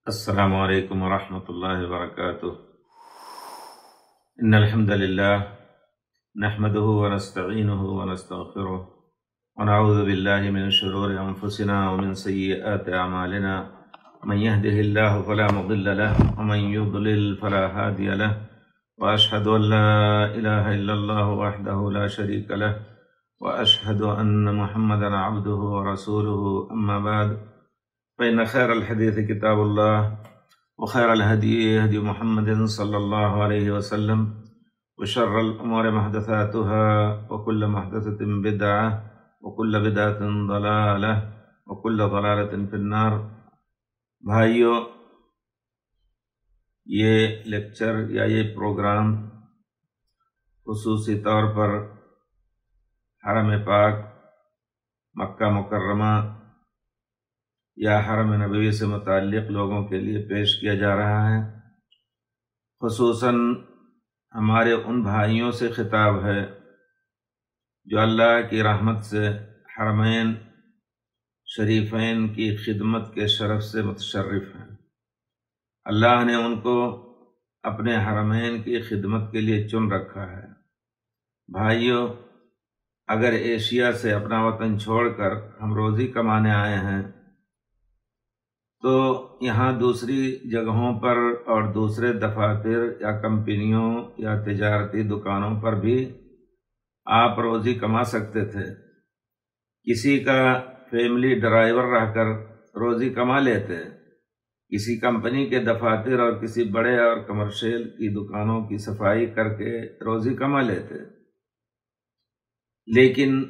السلام علیکم ورحمۃ اللہ وبرکاتہ۔ ان الحمد للہ نحمده ونستعینه ونستغفره ونعوذ باللہ من شرور انفسنا ومن سیئات اعمالنا، من يهده الله فلا مضل له ومن يضلل فلا هادي له، واشهد ان لا اله الا الله وحده لا شريك له، واشهد ان محمدا عبده ورسوله، اما بعد فإن خير الحديث كتاب الله وخير الهدي هدي محمد صلى الله عليه وسلم، وشر الأمور محدثاتها وكل محدثة بدعة وكل بدعة ضلالة وكل ضلالة في النار۔ بھائیو، یہ لیکچر یا یہ پروگرام خصوصی طور پر حرم پاک مکہ مکرمہ یا حرم نبوی سے متعلق لوگوں کے لیے پیش کیا جا رہا ہے۔ خصوصاً ہمارے ان بھائیوں سے خطاب ہے جو اللہ کی رحمت سے حرمین شریفین کی خدمت کے شرف سے متشرف ہیں۔ اللہ نے ان کو اپنے حرمین کی خدمت کے لیے چن رکھا ہے۔ بھائیوں، اگر ایشیا سے اپنا وطن چھوڑ کر ہم روزی کمانے آئے ہیں تو یہاں دوسری جگہوں پر اور دوسرے دفاتر یا کمپنیوں یا تجارتی دکانوں پر بھی آپ روزی کما سکتے تھے۔ کسی کا فیملی ڈرائیور رہ کر روزی کما لیتے، کسی کمپنی کے دفاتر اور کسی بڑے اور کمرشل کی دکانوں کی صفائی کر کے روزی کما لیتے۔ لیکن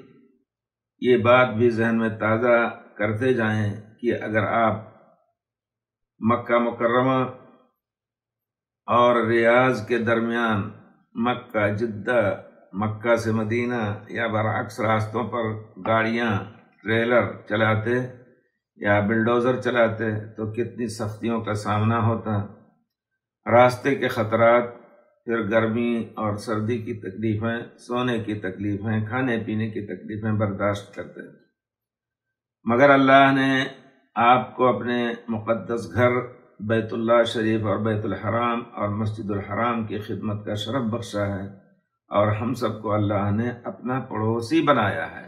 یہ بات بھی ذہن میں تازہ کرتے جائیں کہ اگر آپ مکہ مکرمہ اور ریاض کے درمیان مکہ جدہ، مکہ سے مدینہ یا برعکس راستوں پر گاڑیاں ٹریلر چلاتے یا بلڈوزر چلاتے تو کتنی سختیوں کا سامنا ہوتا۔ راستے کے خطرات، پھر گرمی اور سردی کی تکلیفیں، سونے کی تکلیفیں، کھانے پینے کی تکلیفیں برداشت کرتے۔ مگر اللہ نے آپ کو اپنے مقدس گھر بیت اللہ شریف اور بیت الحرام اور مسجد الحرام کی خدمت کا شرف بخشا ہے، اور ہم سب کو اللہ نے اپنا پڑوسی بنایا ہے۔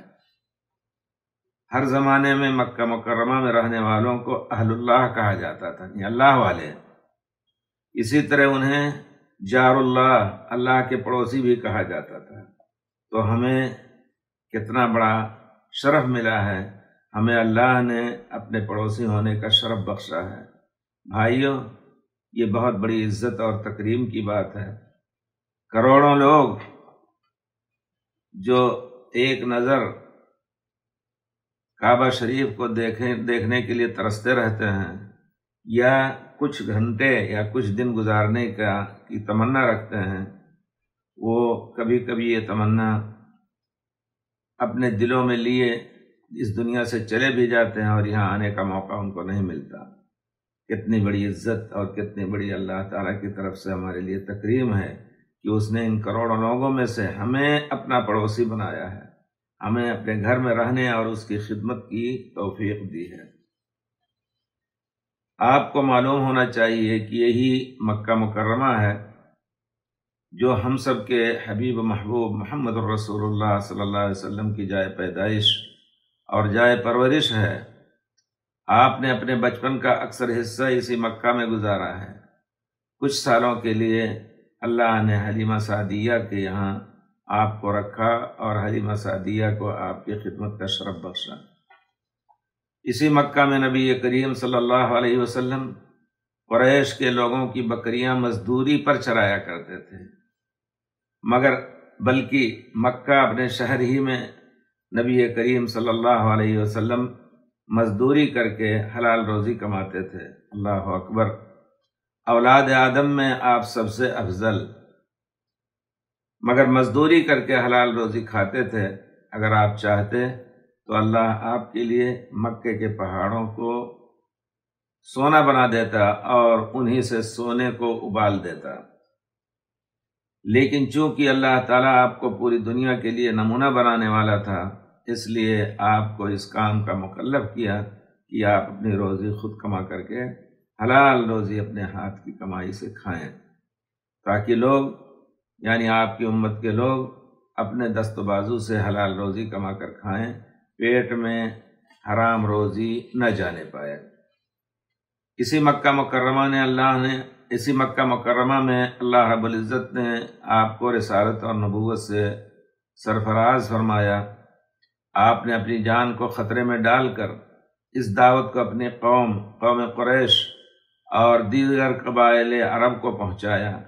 ہر زمانے میں مکہ مکرمہ میں رہنے والوں کو اہل اللہ کہا جاتا تھا، یعنی اللہ والے۔ اسی طرح انہیں جار اللہ، اللہ کے پڑوسی بھی کہا جاتا تھا۔ تو ہمیں کتنا بڑا شرف ملا ہے، ہمیں اللہ نے اپنے پڑوسی ہونے کا شرف بخشا ہے۔ بھائیوں، یہ بہت بڑی عزت اور تکریم کی بات ہے۔ کروڑوں لوگ جو ایک نظر کعبہ شریف کو دیکھنے کے لیے ترستے رہتے ہیں، یا کچھ گھنٹے یا کچھ دن گزارنے کی تمنا رکھتے ہیں، وہ کبھی کبھی یہ تمنا اپنے دلوں میں لیے اس دنیا سے چلے بھی جاتے ہیں اور یہاں آنے کا موقع ان کو نہیں ملتا۔ کتنی بڑی عزت اور کتنی بڑی اللہ تعالیٰ کی طرف سے ہمارے لیے تکریم ہے کہ اس نے ان کروڑوں لوگوں میں سے ہمیں اپنا پڑوسی بنایا ہے، ہمیں اپنے گھر میں رہنے اور اس کی خدمت کی توفیق دی ہے۔ آپ کو معلوم ہونا چاہیے کہ یہی مکہ مکرمہ ہے جو ہم سب کے حبیب محبوب محمد الرسول اللہ صلی اللہ علیہ وسلم کی جائے پیدائش اور جائے پرورش ہے۔ آپ نے اپنے بچپن کا اکثر حصہ اسی مکہ میں گزارا ہے۔ کچھ سالوں کے لیے اللہ نے حلیمہ سعدیہ کے یہاں آپ کو رکھا اور حلیمہ سعدیہ کو آپ کی خدمت کا شرف بخشا۔ اسی مکہ میں نبی کریم صلی اللہ علیہ وسلم قریش کے لوگوں کی بکریاں مزدوری پر چرایا کرتے تھے، مگر بلکہ مکہ اپنے شہر ہی میں نبی کریم صلی اللہ علیہ وسلم مزدوری کر کے حلال روزی کماتے تھے۔ اللہ اکبر! اولاد آدم میں آپ سب سے افضل، مگر مزدوری کر کے حلال روزی کھاتے تھے۔ اگر آپ چاہتے تو اللہ آپ کے لیے مکے کے پہاڑوں کو سونا بنا دیتا اور انہی سے سونے کو ابال دیتا، لیکن چونکہ اللہ تعالیٰ آپ کو پوری دنیا کے لیے نمونہ بنانے والا تھا، اس لیے آپ کو اس کام کا مکلف کیا کہ آپ اپنی روزی خود کما کر کے حلال روزی اپنے ہاتھ کی کمائی سے کھائیں، تاکہ لوگ یعنی آپ کی امت کے لوگ اپنے دست و بازو سے حلال روزی کما کر کھائیں، پیٹ میں حرام روزی نہ جانے پائے۔ اسی مکہ مکرمہ میں اللہ رب العزت نے آپ کو رسالت اور نبوت سے سرفراز فرمایا۔ آپ نے اپنی جان کو خطرے میں ڈال کر اس دعوت کو اپنی قوم قریش اور دیگر قبائل عرب کو پہنچایا۔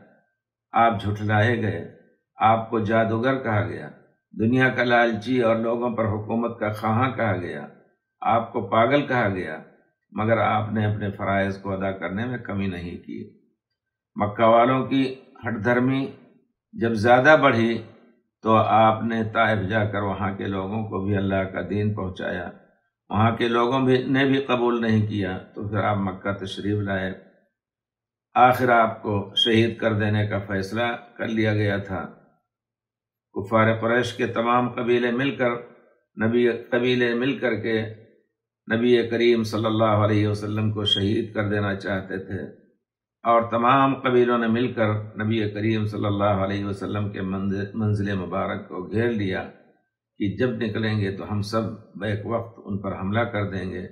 آپ جھٹلائے گئے، آپ کو جادوگر کہا گیا، دنیا کا لالچی اور لوگوں پر حکومت کا خواہاں کہا گیا، آپ کو پاگل کہا گیا، مگر آپ نے اپنے فرائض کو ادا کرنے میں کمی نہیں کی۔ مکہ والوں کی ہٹ دھرمی جب زیادہ بڑھی تو آپ نے طائف جا کر وہاں کے لوگوں کو بھی اللہ کا دین پہنچایا۔ وہاں کے لوگوں نے بھی قبول نہیں کیا، تو پھر آپ مکہ تشریف لائے۔ آخر آپ کو شہید کر دینے کا فیصلہ کر لیا گیا تھا۔ کفار قریش کے تمام قبیلے مل کر کے نبی کریم صلی اللہ علیہ وسلم کو شہید کر دینا چاہتے تھے، اور تمام قبیلوں نے مل کر نبی کریم صلی اللہ علیہ وسلم کے منزل مبارک کو گھیر لیا کہ جب نکلیں گے تو ہم سب بیک وقت ان پر حملہ کر دیں گے،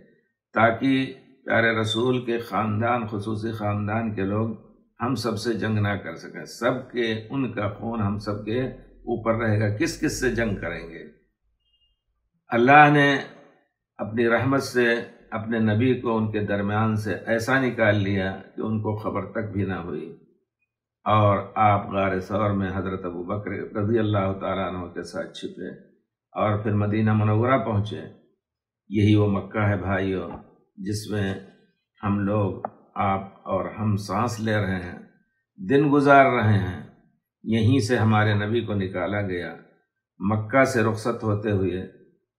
تاکہ پیارے رسول کے خاندان، خصوصی خاندان کے لوگ ہم سب سے جنگ نہ کر سکیں، سب کے ان کا خون ہم سب کے اوپر رہے گا، کس کس سے جنگ کریں گے۔ اللہ نے اپنی رحمت سے اپنے نبی کو ان کے درمیان سے ایسا نکال لیا کہ ان کو خبر تک بھی نہ ہوئی، اور آپ غار ثور میں حضرت ابوبکر رضی اللہ تعالیٰ عنہ کے ساتھ چھپے اور پھر مدینہ منورہ پہنچے۔ یہی وہ مکہ ہے بھائیو، جس میں ہم لوگ، آپ اور ہم سانس لے رہے ہیں، دن گزار رہے ہیں۔ یہیں سے ہمارے نبی کو نکالا گیا۔ مکہ سے رخصت ہوتے ہوئے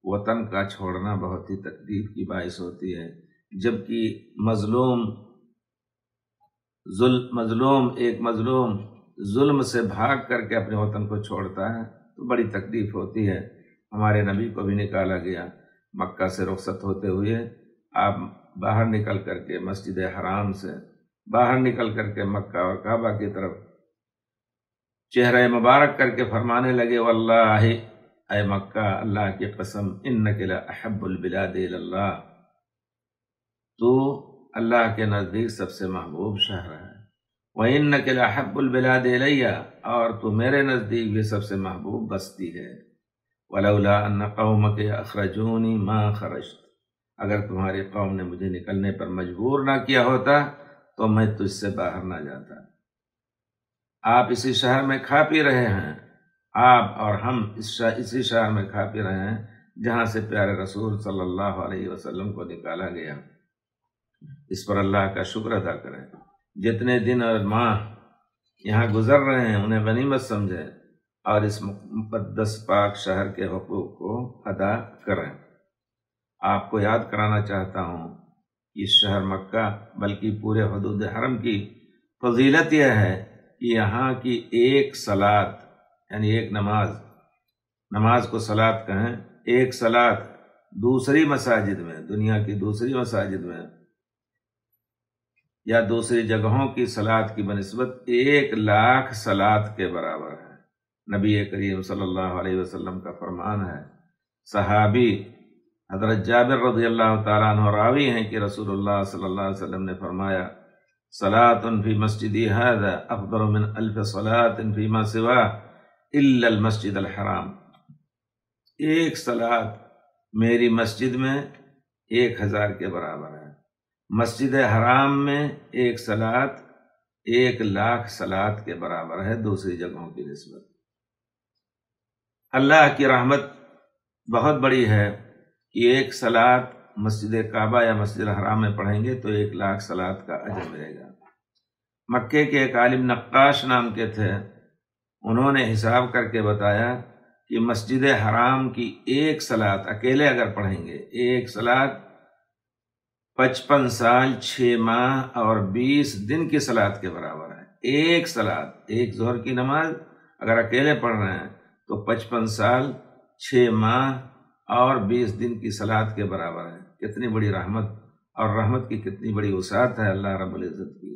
وطن کا چھوڑنا بہت ہی تکلیف کی باعث ہوتی ہے، جبکہ ایک مظلوم ظلم سے بھاگ کر کے اپنے وطن کو چھوڑتا ہے تو بڑی تکلیف ہوتی ہے۔ ہمارے نبی کو بھی نکالا گیا۔ مکہ سے رخصت ہوتے ہوئے آپ باہر نکل کر کے مسجد حرام سے باہر نکل کر کے مکہ اور کعبہ کی طرف چہرہ مبارک کر کے فرمانے لگے، واللہ اے مکہ، اللہ کی قسم، انک لاحب البلاد اللہ، تو اللہ کے نزدیک سب سے محبوب شہر ہے، وانک لاحب البلاد الی، اور تو میرے نزدیک بھی سب سے محبوب بستی ہے، ولولا ان قومک اخرجونی ما خرجت، اگر تمہاری قوم نے مجھے نکلنے پر مجبور نہ کیا ہوتا تو میں تجھ سے باہر نہ جاتا۔ آپ اسی شہر میں کھا پی رہے ہیں، آپ اور ہم اسی شہر میں کھا پی رہے ہیں جہاں سے پیارے رسول صلی اللہ علیہ وسلم کو نکالا گیا۔ اس پر اللہ کا شکر ادا کریں۔ جتنے دن اور ماہ یہاں گزر رہے ہیں انہیں غنیمت سمجھیں اور اس مقدس پاک شہر کے حقوق کو ادا کریں۔ آپ کو یاد کرانا چاہتا ہوں کہ اس شہر مکہ بلکہ پورے حدود حرم کی فضیلت یہ ہے کہ یہاں کی ایک صلاۃ، یعنی ایک نماز کو صلاۃ کہیں، ایک صلاۃ دوسری مساجد میں، دنیا کی دوسری مساجد میں یا دوسری جگہوں کی صلاۃ کی بنسبت 1,00,000 صلاۃ کے برابر ہے۔ نبی کریم صلی اللہ علیہ وسلم کا فرمان ہے۔ صحابی حضرت جابر رضی اللہ تعالیٰ عنہ راوی ہیں کہ رسول اللہ صلی اللہ علیہ وسلم نے فرمایا، صلاۃ فی مسجدی ھذا افضل من 1000 صلاۃ فیما سواہ الا المسجد الحرام، ایک صلاۃ میری مسجد میں 1000 کے برابر ہے، مسجد حرام میں ایک صلاۃ 1,00,000 صلاۃ کے برابر ہے دوسری جگہوں کی نسبت۔ اللہ کی رحمت بہت بڑی ہے کہ ایک صلاۃ مسجد کعبہ یا مسجد الحرام میں پڑھیں گے تو 1,00,000 صلاۃ کا اجر ملے گا۔ مکے کے ایک عالم نقاش نام کے تھے، انہوں نے حساب کر کے بتایا کہ مسجد حرام کی ایک صلاۃ اکیلے اگر پڑھیں گے، ایک صلاۃ 55 سال 6 ماہ اور 20 دن کی صلاۃ کے برابر ہے۔ ایک صلاۃ، ایک ظہر کی نماز اگر اکیلے پڑھ رہے ہیں تو 55 سال 6 ماہ اور 20 دن کی صلاۃ کے برابر ہے۔ کتنی بڑی رحمت اور رحمت کی کتنی بڑی وسعت ہے اللہ رب العزت کی۔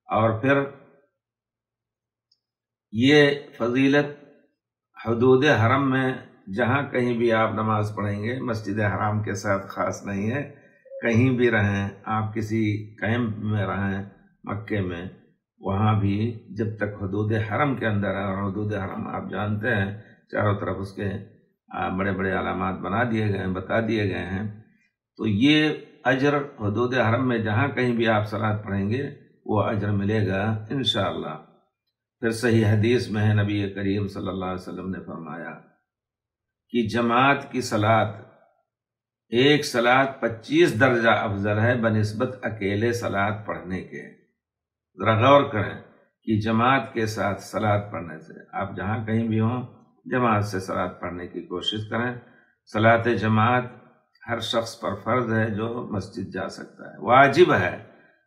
اور پھر یہ فضیلت حدود حرم میں جہاں کہیں بھی آپ نماز پڑھیں گے، مسجد حرام کے ساتھ خاص نہیں ہے، کہیں بھی رہیں آپ، کسی کیمپ میں رہیں مکے میں، وہاں بھی جب تک حدود حرم کے اندر ہے، اور حدود حرم آپ جانتے ہیں چاروں طرف اس کے بڑے بڑے علامات بنا دیے گئے ہیں، بتا دیے گئے ہیں، تو یہ اجر حدود حرم میں جہاں کہیں بھی آپ صلاۃ پڑھیں گے وہ اجر ملے گا انشاءاللہ۔ پھر صحیح حدیث میں ہے نبی کریم صلی اللہ علیہ وسلم نے فرمایا کہ جماعت کی صلاۃ، ایک صلاۃ 25 درجہ افضل ہے بنسبت اکیلے صلاۃ پڑھنے کے۔ ذرا غور کریں کہ جماعت کے ساتھ صلاۃ پڑھنے سے، آپ جہاں کہیں بھی ہوں جماعت سے صلاۃ پڑھنے کی کوشش کریں۔ صلاۃ جماعت ہر شخص پر فرض ہے جو مسجد جا سکتا ہے، واجب ہے۔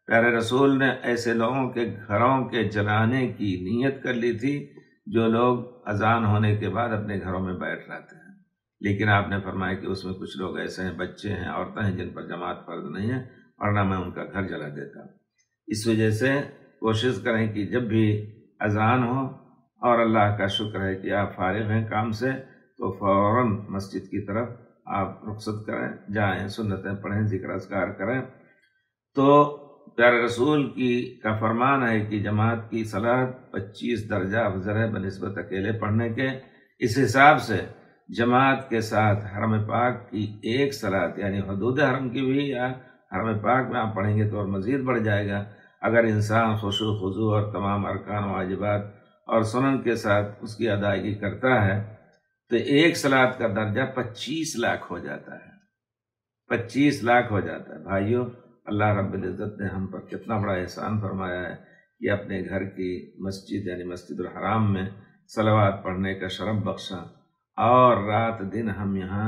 پیارے رسول نے ایسے لوگوں کے گھروں کے جلانے کی نیت کر لی تھی جو لوگ اذان ہونے کے بعد اپنے گھروں میں بیٹھ رہتے ہیں، لیکن آپ نے فرمایا کہ اس میں کچھ لوگ ایسے ہیں، بچے ہیں، عورتیں ہیں جن پر جماعت فرض نہیں ہے، ورنہ میں ان کا گھر جلا دیتا۔ اس وجہ سے کوشش کریں کہ جب بھی اذان ہو اور اللہ کا شکر ہے کہ آپ فارغ ہیں کام سے، تو فوراً مسجد کی طرف آپ رخصت کریں، جائیں، سنتیں پڑھیں، ذکر اذکار کریں۔ تو پیارے رسول کا فرمان ہے کہ جماعت کی صلاۃ 25 درجہ افضل ہے بنسبت اکیلے پڑھنے کے۔ اس حساب سے جماعت کے ساتھ حرم پاک کی ایک صلاۃ، یعنی حدود حرم کی بھی یا حرم پاک میں آپ پڑھیں گے تو اور مزید بڑھ جائے گا۔ اگر انسان خشوع خضوع اور تمام ارکان و واجبات اور سنن کے ساتھ اس کی ادائیگی کرتا ہے تو ایک صلاۃ کا درجہ 25 لاکھ ہو جاتا ہے، 25 لاکھ ہو جاتا ہے۔ بھائیو، اللہ رب العزت نے ہم پر کتنا بڑا احسان فرمایا ہے کہ اپنے گھر کی مسجد یعنی مسجد الحرام میں صلوات پڑھنے کا شرف بخشا، اور رات دن ہم یہاں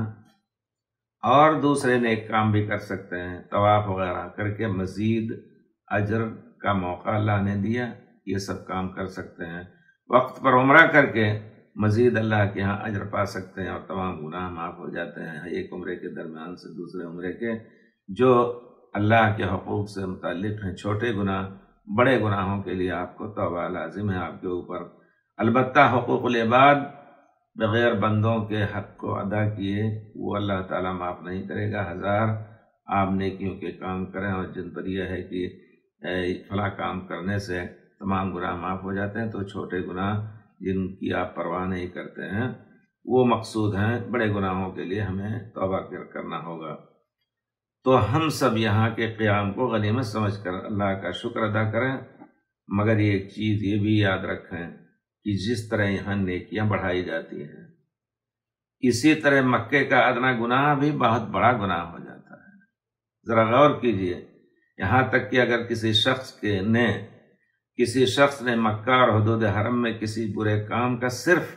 اور دوسرے نیک کام بھی کر سکتے ہیں، طواف وغیرہ کر کے مزید اجر کا موقع اللہ نے دیا، یہ سب کام کر سکتے ہیں۔ وقت پر عمرہ کر کے مزید اللہ کے ہاں اجر پا سکتے ہیں، اور تمام گناہ معاف ہو جاتے ہیں ایک عمرے کے درمیان سے دوسرے عمرے کے۔ جو اللہ کے حقوق سے متعلق ہیں، چھوٹے گناہ، بڑے گناہوں کے لیے آپ کو توبہ لازم ہے آپ کے اوپر۔ البتہ حقوق العباد بغیر بندوں کے حق کو ادا کیے وہ اللہ تعالیٰ معاف نہیں کرے گا۔ ہزار آپ نیکیوں کے کام کریں اور جن پر یہ ہے کہ فلاں کام کرنے سے تمام گناہ معاف ہو جاتے ہیں، تو چھوٹے گناہ جن کی آپ پرواہ نہیں کرتے ہیں وہ مقصود ہیں، بڑے گناہوں کے لیے ہمیں توبہ کرنا ہوگا۔ تو ہم سب یہاں کے قیام کو غنیمت سمجھ کر اللہ کا شکر ادا کریں، مگر ایک چیز یہ بھی یاد رکھیں کہ جس طرح یہاں نیکیاں بڑھائی جاتی ہیں، اسی طرح مکے کا ادنا گناہ بھی بہت بڑا گناہ ہو جاتا ہے۔ ذرا غور کیجئے، یہاں تک کہ اگر کسی شخص نے مکہ اور حدود حرم میں کسی برے کام کا صرف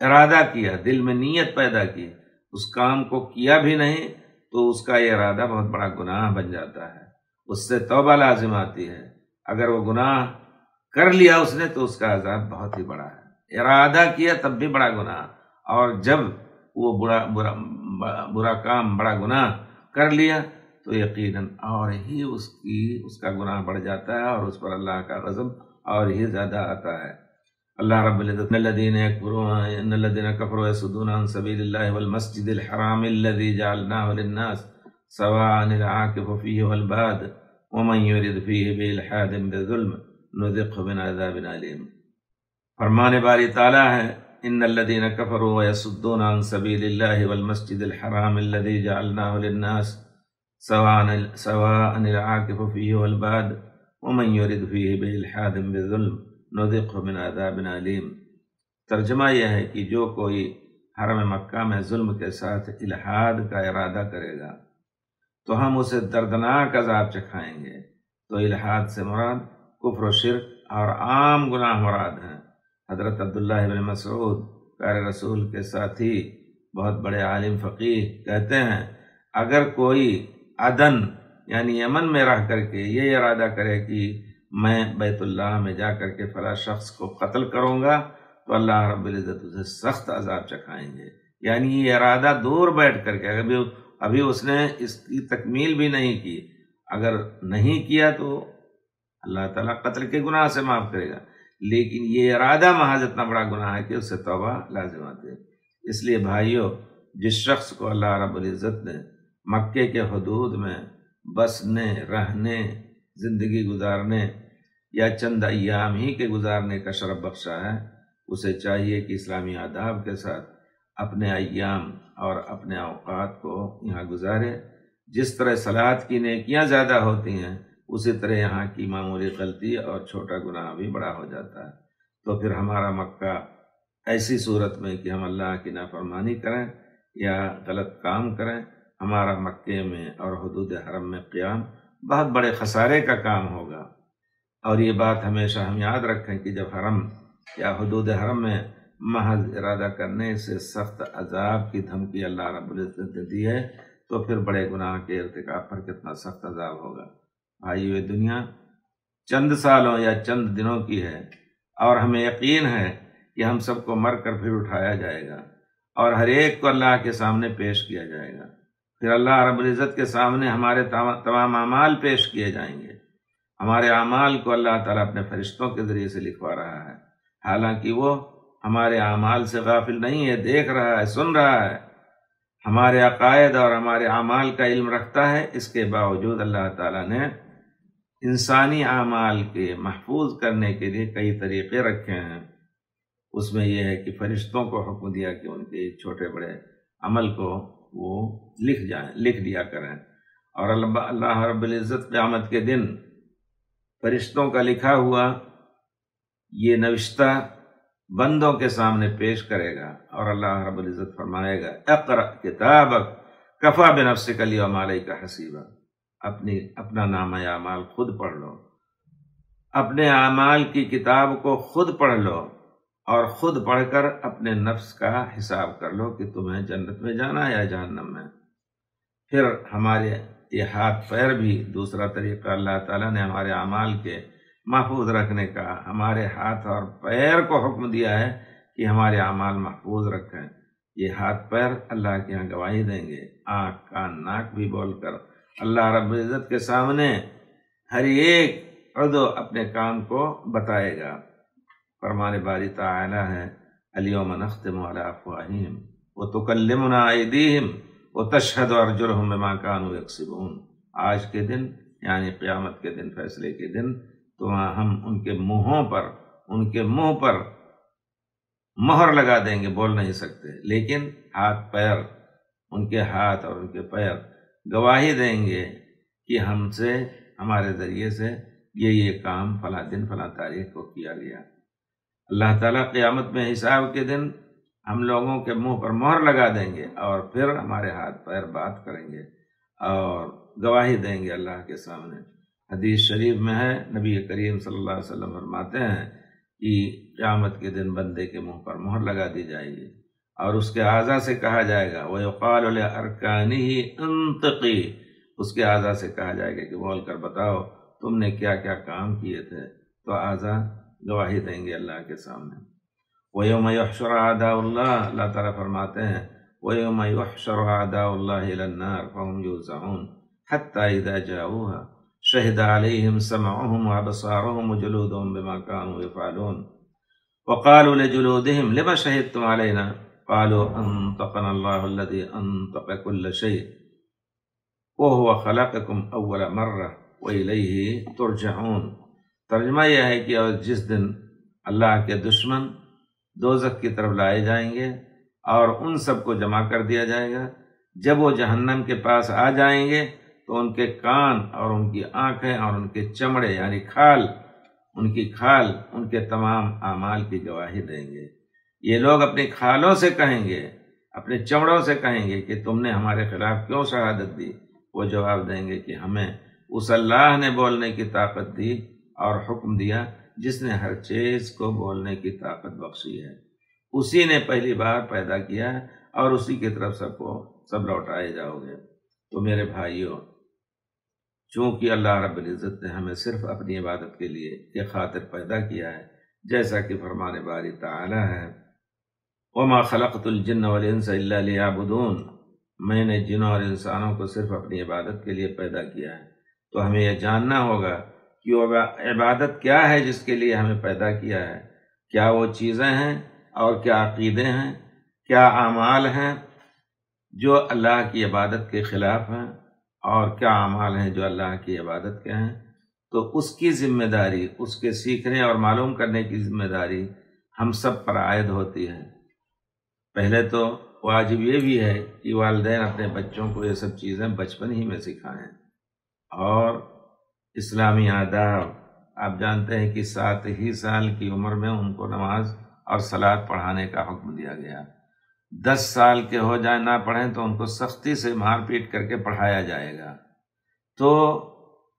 ارادہ کیا، دل میں نیت پیدا کی، اس کام کو کیا بھی نہیں، تو اس کا یہ ارادہ بہت بڑا گناہ بن جاتا ہے، اس سے توبہ لازم آتی ہے۔ اگر وہ گناہ کر لیا اس نے تو اس کا عذاب بہت ہی بڑا ہے۔ ارادہ کیا تب بھی بڑا گناہ، اور جب وہ برا کام، بڑا گناہ کر لیا تو یقیناً اور ہی اس کا گناہ بڑھ جاتا ہے، اور اس پر اللہ کا غضب اور ہی زیادہ آتا ہے۔ اللہ رب العزت ان الذين كفروا يصدون عن سبيل الله والمسجد الحرام الذي جعلناه للناس سواء العاكف فيه والباد ومن يرد فيه بإلحاد بظلم نذقه من عذاب أليم۔ فرمان باری تعالیٰ ہے، ان الذين كفروا ويصدون عن سبيل الله والمسجد الحرام الذي جعلناه للناس سواء العاكف فيه والباد ومن يرد فيه بإلحاد بظلم نذقه من عذاب علیم۔ ترجمہ یہ ہے کہ جو کوئی حرم مکہ میں ظلم کے ساتھ الحاد کا ارادہ کرے گا تو ہم اسے دردناک عذاب چکھائیں گے۔ تو الحاد سے مراد کفر و شرک اور عام گناہ مراد ہیں۔ حضرت عبداللہ بن مسعود پیارے رسول کے ساتھی، بہت بڑے عالم فقیہ، کہتے ہیں اگر کوئی عدن یعنی یمن میں رہ کر کے یہ ارادہ کرے کہ میں بیت اللہ میں جا کر کے فلاں شخص کو قتل کروں گا، تو اللہ رب العزت اسے سخت عذاب چکھائیں گے۔ یعنی یہ ارادہ دور بیٹھ کر کے، ابھی اس نے اس کی تکمیل بھی نہیں کی، اگر نہیں کیا تو اللہ تعالیٰ قتل کے گناہ سے معاف کرے گا، لیکن یہ ارادہ محض اتنا بڑا گناہ ہے کہ اس سے توبہ لازم آتی ہے۔ اس لیے بھائیو، جس شخص کو اللہ رب العزت نے مکے کے حدود میں بسنے، رہنے، زندگی گزارنے یا چند ایام ہی کے گزارنے کا شرف بخشا ہے، اسے چاہیے کہ اسلامی آداب کے ساتھ اپنے ایام اور اپنے اوقات کو یہاں گزارے۔ جس طرح صلات کی نیکیاں زیادہ ہوتی ہیں، اسی طرح یہاں کی معمولی غلطی اور چھوٹا گناہ بھی بڑا ہو جاتا ہے۔ تو پھر ہمارا مکہ ایسی صورت میں کہ ہم اللہ کی نافرمانی کریں یا غلط کام کریں، ہمارا مکے میں اور حدود حرم میں قیام بہت بڑے خسارے کا کام ہوگا۔ اور یہ بات ہمیشہ ہم یاد رکھیں کہ جب حرم یا حدود حرم میں محض ارادہ کرنے سے سخت عذاب کی دھمکی اللہ رب العزت نے دی ہے، تو پھر بڑے گناہ کے ارتکاب پر کتنا سخت عذاب ہوگا۔ بھائیو، یہ دنیا چند سالوں یا چند دنوں کی ہے، اور ہمیں یقین ہے کہ ہم سب کو مر کر پھر اٹھایا جائے گا، اور ہر ایک کو اللہ کے سامنے پیش کیا جائے گا۔ پھر اللہ رب العزت کے سامنے ہمارے تمام اعمال پیش کیے جائیں گے۔ ہمارے اعمال کو اللہ تعالیٰ اپنے فرشتوں کے ذریعے سے لکھوا رہا ہے، حالانکہ وہ ہمارے اعمال سے غافل نہیں ہے، دیکھ رہا ہے، سن رہا ہے، ہمارے عقائد اور ہمارے اعمال کا علم رکھتا ہے۔ اس کے باوجود اللہ تعالیٰ نے انسانی اعمال کے محفوظ کرنے کے لیے کئی طریقے رکھے ہیں۔ اس میں یہ ہے کہ فرشتوں کو حکم دیا کہ ان کے چھوٹے بڑے عمل کو وہ لکھ دیا کریں، اور اللہ رب العزت قیامت کے دن فرشتوں کا لکھا ہوا یہ نوشتہ بندوں کے سامنے پیش کرے گا، اور اللہ رب العزت فرمائے گا اقرأ کتابک کفی بنفسک الیوم علیک حسیبا، اپنا نامہ اعمال خود پڑھ لو، اپنے اعمال کی کتاب کو خود پڑھ لو، اور خود پڑھ کر اپنے نفس کا حساب کر لو کہ تمہیں جنت میں جانا ہے یا جہنم میں۔ پھر ہمارے یہ ہاتھ پیر بھی دوسرا طریقہ اللہ تعالیٰ نے ہمارے اعمال کے محفوظ رکھنے کا، ہمارے ہاتھ اور پیر کو حکم دیا ہے کہ ہمارے اعمال محفوظ رکھیں۔ یہ ہاتھ پیر اللہ کے یہاں گواہی دیں گے، آنکھ کان ناک بھی بول کر اللہ رب العزت کے سامنے ہر ایک عضو اپنے کام کو بتائے گا۔ فرمان باری تعالی ہے الیوم نختم علی افواہہم وتکلمنا ایدیہم وتشہد ارجلہم بما کانوا یکسبون۔ آج کے دن یعنی قیامت کے دن، فیصلے کے دن، تو ہم ان کے منہ پر مہر لگا دیں گے، بول نہیں سکتے، لیکن ہاتھ پیر، ان کے ہاتھ اور ان کے پیر گواہی دیں گے کہ ہم سے، ہمارے ذریعے سے یہ کام فلاں دن فلاں تاریخ کو کیا گیا۔ اللہ تعالیٰ قیامت میں حساب کے دن ہم لوگوں کے منہ پر مہر لگا دیں گے، اور پھر ہمارے ہاتھ پیر بات کریں گے اور گواہی دیں گے اللہ کے سامنے۔ حدیث شریف میں ہے، نبی کریم صلی اللہ علیہ وسلم فرماتے ہیں کہ قیامت کے دن بندے کے منہ پر مہر لگا دی جائے گی، اور اس کے اعضاء سے کہا جائے گا وَيُقَالُ لِأَرْكَانِهِ انطِقِي، اس کے اعضاء سے کہا جائے گا کہ بول کر بتاؤ تم نے کیا کیا کام کیے تھے، تو اعضاء گواہی دیں گے اللہ کے سامنے۔ وَيَوْمَ يُحْشَرُ أَعْدَاءُ اللَّهِ، اللہ تعالیٰ فرماتے ہیں وَيَوْمَ يُحْشَرُ أَعْدَاءُ اللَّهِ إِلَى النَّارِ فَهُمْ يُوزَعُونَ حَتَّى إِذَا جَاءُوهَا شَهِدَ عَلَيْهِمْ سَمْعُهُمْ وَأَبْصَارُهُمْ وَجُلُودُهُمْ بِمَا كَانُوا يَفْعَلُونَ وَقَالُوا لِجُلُودِهِمْ لِمَ شَهِدتُّمْ عَلَيْنَا قَالُوا أَنطَقَنَا اللَّهُ الَّذِي أَنطَقَ كُلَّ شَيْءٍ وَهُوَ خَلَقَكُمْ أَوَّلَ مَرَّةٍ وَإِلَيْهِ تُرْجَعُونَ۔ ترجمہ یہ ہے کہ اور جس دن اللہ کے دشمن دوزخ کی طرف لائے جائیں گے اور ان سب کو جمع کر دیا جائے گا، جب وہ جہنم کے پاس آ جائیں گے تو ان کے کان اور ان کی آنکھیں اور ان کے چمڑے یعنی کھال، ان کے تمام اعمال کی گواہی دیں گے۔ یہ لوگ اپنی کھالوں سے کہیں گے، اپنے چمڑوں سے کہیں گے کہ تم نے ہمارے خلاف کیوں شہادت دی؟ وہ جواب دیں گے کہ ہمیں اس اللہ نے بولنے کی طاقت دی اور حکم دیا جس نے ہر چیز کو بولنے کی طاقت بخشی ہے، اسی نے پہلی بار پیدا کیا ہے اور اسی کی طرف سب لوٹائے جاؤ گے۔ تو میرے بھائیوں، چونکہ اللہ رب العزت نے ہمیں صرف اپنی عبادت کے لیے ایک خاطر پیدا کیا ہے، جیسا کہ فرمان باری تعالی ہے وَمَا خَلَقْتُ الْجِنَّ وَالْإِنسَ إِلَّا لِيَعْبُدُونَ، میں نے جنوں اور انسانوں کو صرف اپنی عبادت کے لیے پیدا کیا ہے۔ تو ہمیں یہ جاننا ہوگا کہ وہ عبادت کیا ہے جس کے لیے ہمیں پیدا کیا ہے، کیا وہ چیزیں ہیں اور کیا عقیدے ہیں، کیا اعمال ہیں جو اللہ کی عبادت کے خلاف ہیں، اور کیا اعمال ہیں جو اللہ کی عبادت کے ہیں۔ تو اس کی ذمہ داری، اس کے سیکھنے اور معلوم کرنے کی ذمہ داری ہم سب پر عائد ہوتی ہے۔ پہلے تو واجب یہ بھی ہے کہ والدین اپنے بچوں کو یہ سب چیزیں بچپن ہی میں سکھائیں، اور اسلامی آداب، آپ جانتے ہیں کہ 7 ہی سال کی عمر میں ان کو نماز اور صلاۃ پڑھانے کا حکم دیا گیا۔ 10 سال کے ہو جائیں نہ پڑھیں تو ان کو سختی سے مار پیٹ کر کے پڑھایا جائے گا۔ تو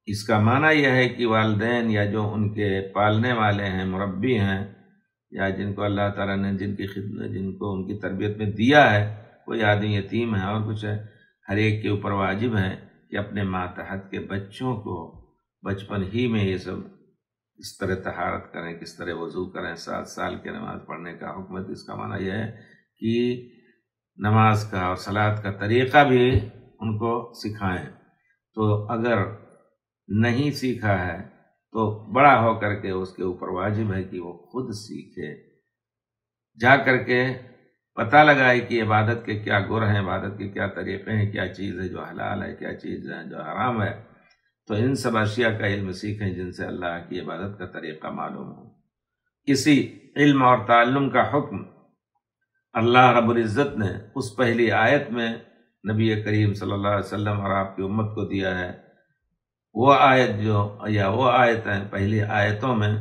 اس کا معنی یہ ہے کہ والدین یا جو ان کے پالنے والے ہیں، مربی ہیں، یا جن کو اللہ تعالیٰ نے جن کی خدمت، جن کو ان کی تربیت میں دیا ہے، کوئی آدمی یتیم ہے اور کچھ ہے، ہر ایک کے اوپر واجب ہے کہ اپنے ماتحت کے بچوں کو بچپن ہی میں یہ سب اس طرح طہارت کریں، کس طرح وضو کریں۔ 7 سال کی نماز پڑھنے کا حکم ہے، اس کا معنی یہ ہے کہ نماز کا اور صلاۃ کا طریقہ بھی ان کو سکھائیں۔ تو اگر نہیں سیکھا ہے تو بڑا ہو کر کے اس کے اوپر واجب ہے کہ وہ خود سیکھے، جا کر کے پتہ لگائے کہ عبادت کے کیا گر ہیں، عبادت کے کیا طریقے ہیں، کیا چیز ہے جو حلال ہے، کیا چیز ہے جو حرام ہے۔ تو ان سب اشیاء کا علم سیکھیں جن سے اللہ کی عبادت کا طریقہ معلوم ہو۔ اسی علم اور تعلم کا حکم اللہ رب العزت نے اس پہلی آیت میں نبی کریم صلی اللہ علیہ وسلم اور آپ کی امت کو دیا ہے۔ وہ آیت وہ آیتیں پہلی آیتوں میں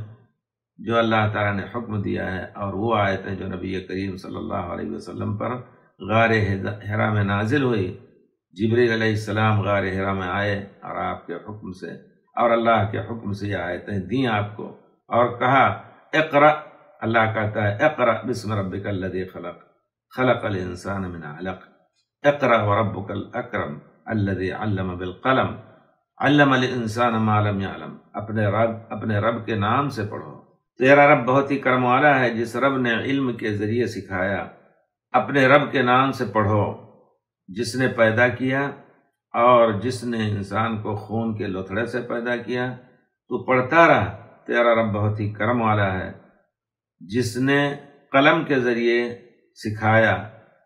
جو اللہ تعالیٰ نے حکم دیا ہے، اور وہ آیتیں جو نبی کریم صلی اللہ علیہ وسلم پر غار حرا میں نازل ہوئی۔ جبریل علیہ السلام غار حرا میں آئے اور آپ کے حکم سے اور اللہ کے حکم سے یہ آیتیں دیں آپ کو، اور کہا اقرأ، اللہ کہتا ہے اقرأ بسم ربک الذی خلق، خلق الانسان من علق، اقرأ وربک الاکرم الذی علم بالقلم، علم الانسان ما لم یعلم، اپنے رب کے نام سے پڑھو، تیرا رب بہت ہی کرم والا ہے جس رب نے علم کے ذریعے سکھایا۔ اپنے رب کے نام سے پڑھو جس نے پیدا کیا، اور جس نے انسان کو خون کے لوتھڑے سے پیدا کیا۔ تو پڑھتا رہا، تیرا رب بہت ہی کرم والا ہے جس نے قلم کے ذریعے سکھایا،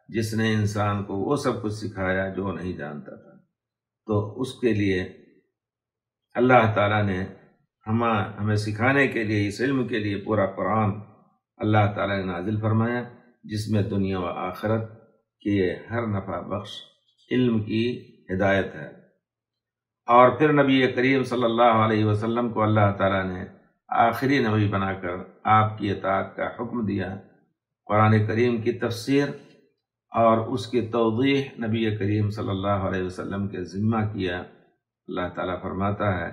جس نے انسان کو وہ سب کچھ سکھایا جو نہیں جانتا تھا۔ تو اس کے لیے اللہ تعالیٰ نے ہمیں سکھانے کے لیے، اس علم کے لیے پورا قرآن اللہ تعالیٰ نے نازل فرمایا، جس میں دنیا و آخرت کے ہر نفع بخش علم کی ہدایت ہے۔ اور پھر نبی کریم صلی اللہ علیہ وسلم کو اللہ تعالیٰ نے آخری نبی بنا کر آپ کی اطاعت کا حکم دیا۔ قرآن کریم کی تفسیر اور اس کی توضیح نبی کریم صلی اللہ علیہ وسلم کے ذمہ کیا۔ اللہ تعالیٰ فرماتا ہے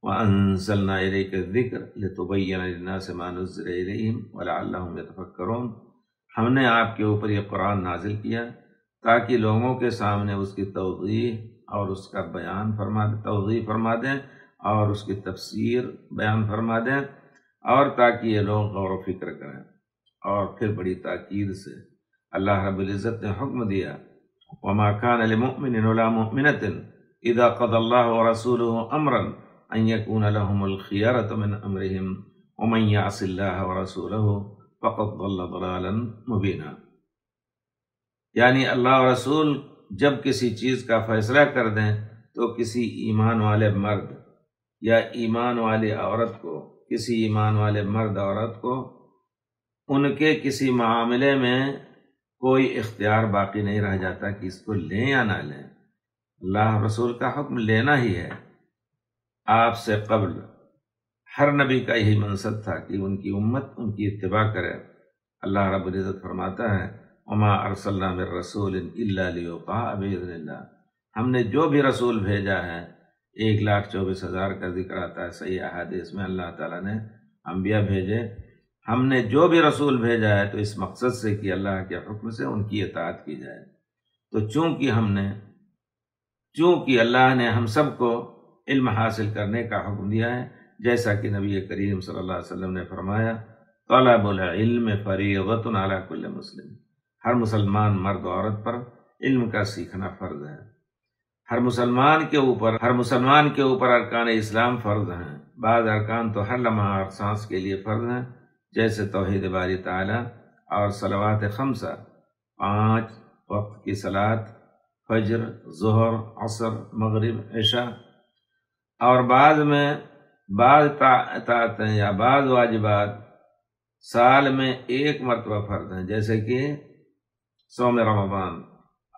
وَأَنزَلْنَا إِلَيْكَ الذِّكْرَ لِتُبَيِّنَ لِلنَّاسِ مَا نُزِّلَ إِلَيْهِمْ وَلَعَلَّهُمْ يَتَفَكَّرُونَ، ہم نے آپ کے اوپر یہ قرآن نازل کیا تاکہ لوگوں کے سامنے اس کی توضیح اور اس کا بیان فرما دیں اور اس کی تفسیر بیان فرما دیں، اور تاکہ یہ لوگ غور و فکر کریں۔ اور پھر بڑی تاکید سے اللہ رب العزت نے حکم دیا وَمَا كَانَ لِمُؤْمِنٍ وَلَا مُؤْمِنَةٍ اذا قضى الله ورسوله امرا ان يكون لهم الخيارة من امرهم ومن يعص الله ورسوله فقد ضل ضلالا مبینا، یعنی اللہ اور رسول جب کسی چیز کا فیصلہ کر دیں تو کسی ایمان والے مرد یا ایمان والی عورت کو، کسی ایمان والے مرد عورت کو ان کے کسی معاملے میں کوئی اختیار باقی نہیں رہ جاتا کہ اس کو لیں یا نہ لیں۔ اللہ رسول کا حکم لینا ہی ہے۔ آپ سے قبل ہر نبی کا یہی منصب تھا کہ ان کی امت ان کی اتباع کرے۔ اللہ رب العزت فرماتا ہے وما ارسلنا من رسول الا لیطاع باذن اللہ، ہم نے جو بھی رسول بھیجا ہے، 1,24,000 کا ذکر آتا ہے صحیح احادیث میں، اللہ تعالیٰ نے انبیاء بھیجے، ہم نے جو بھی رسول بھیجا ہے تو اس مقصد سے کہ اللہ کے حکم سے ان کی اطاعت کی جائے۔ تو چونکہ اللہ نے ہم سب کو علم حاصل کرنے کا حکم دیا ہے، جیسا کہ نبی کریم صلی اللہ علیہ وسلم نے فرمایا طلب العلم فریضۃ علی کل مسلم، ہر مسلمان مرد و عورت پر علم کا سیکھنا فرض ہے۔ ہر مسلمان کے اوپر ارکان اسلام فرض ہیں۔ بعض ارکان تو ہر لمحہ اور سانس کے لیے فرض ہیں، جیسے توحید باری تعالیٰ اور صلوات خمسہ، 5 وقت کی صلات، فجر، ظہر، عصر، مغرب، عشاء، اور بعض اطاعتیں یا بعض واجبات سال میں ایک مرتبہ فرض ہیں، جیسے کہ صوم رمضان،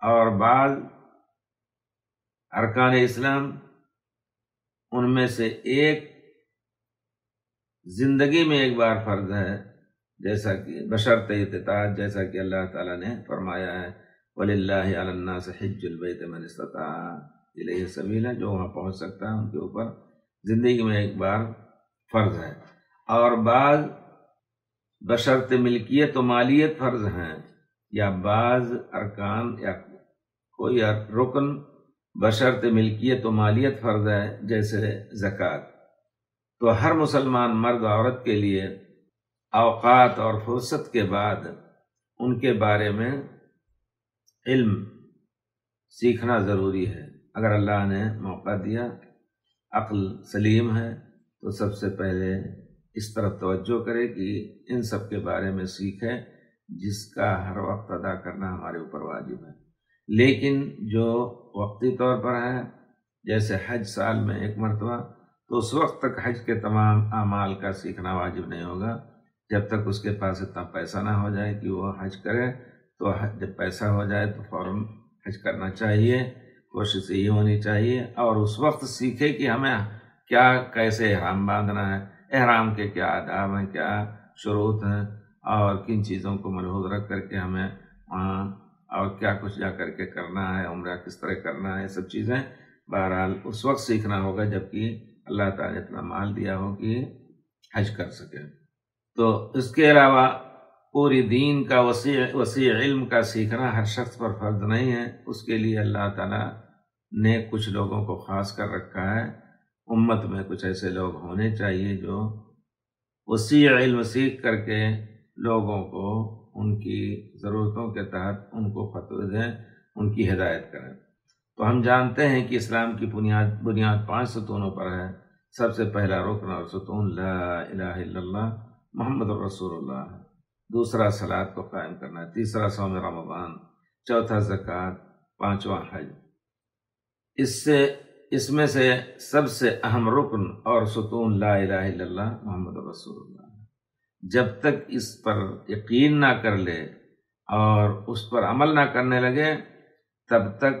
اور بعض ارکان اسلام ان میں سے ایک زندگی میں ایک بار فرض ہے، جیسا کہ بشرط اطاعت، جیسا کہ اللہ تعالیٰ نے فرمایا ہے وَلِلَّهِ عَلَى النَّاسِ حِجُّ الْبَيْتِ مَنِ اسْتَطَاعَ إِلَيْهِ سَبِيلًا، جو وہاں پہنچ سکتا ہے ان کے اوپر زندگی میں ایک بار فرض ہے، اور بعض بشرط ملکیت و مالیت فرض ہیں، یا بعض ارکان یا کوئی رکن بشرط ملکیت و مالیت فرض ہے، جیسے زکوٰۃ۔ تو ہر مسلمان مرد و عورت کے لیے اوقات اور فرصت کے بعد ان کے بارے میں علم سیکھنا ضروری ہے۔ اگر اللہ نے موقع دیا، عقل سلیم ہے، تو سب سے پہلے اس طرف توجہ کرے کہ ان سب کے بارے میں سیکھے، جس کا ہر وقت ادا کرنا ہمارے اوپر واجب ہے۔ لیکن جو وقتی طور پر ہے، جیسے حج سال میں ایک مرتبہ، تو اس وقت تک حج کے تمام اعمال کا سیکھنا واجب نہیں ہوگا، جب تک اس کے پاس اتنا پیسہ نہ ہو جائے کہ وہ حج کرے۔ تو جب پیسہ ہو جائے تو فوراً حج کرنا چاہیے، کوشش یہ ہونی چاہیے، اور اس وقت سیکھے کہ ہمیں کیسے احرام باندھنا ہے، احرام کے کیا آداب ہیں، کیا شروط ہیں، اور کن چیزوں کو ملحوظ رکھ کر کے ہمیں وہاں اور کیا کچھ جا کر کے کرنا ہے، عمرہ کس طرح کرنا ہے، یہ سب چیزیں بہرحال اس وقت سیکھنا ہوگا جبکہ اللہ تعالیٰ نے اتنا مال دیا ہو کہ حج کر سکے۔ تو اس کے علاوہ پوری دین کا وسیع علم کا سیکھنا ہر شخص پر فرض نہیں ہے، اس کے لیے اللہ تعالیٰ نے کچھ لوگوں کو خاص کر رکھا ہے۔ امت میں کچھ ایسے لوگ ہونے چاہیے جو وسیع علم سیکھ کر کے لوگوں کو ان کی ضرورتوں کے تحت ان کو فتوی دیں، ان کی ہدایت کریں۔ تو ہم جانتے ہیں کہ اسلام کی بنیاد 5 ستونوں پر ہے۔ سب سے پہلا رکن اور ستون لا الہ الا اللہ محمد الرسول اللہ ہے، دوسرا صلاۃ کو قائم کرنا ہے، تیسرا صوم رمضان، چوتھا زکوٰۃ، پانچواں حج۔ اس میں سے سب سے اہم رکن اور ستون لا الہ الا اللہ محمد الرسول اللہ ہے۔ جب تک اس پر یقین نہ کر لے اور اس پر عمل نہ کرنے لگے، تب تک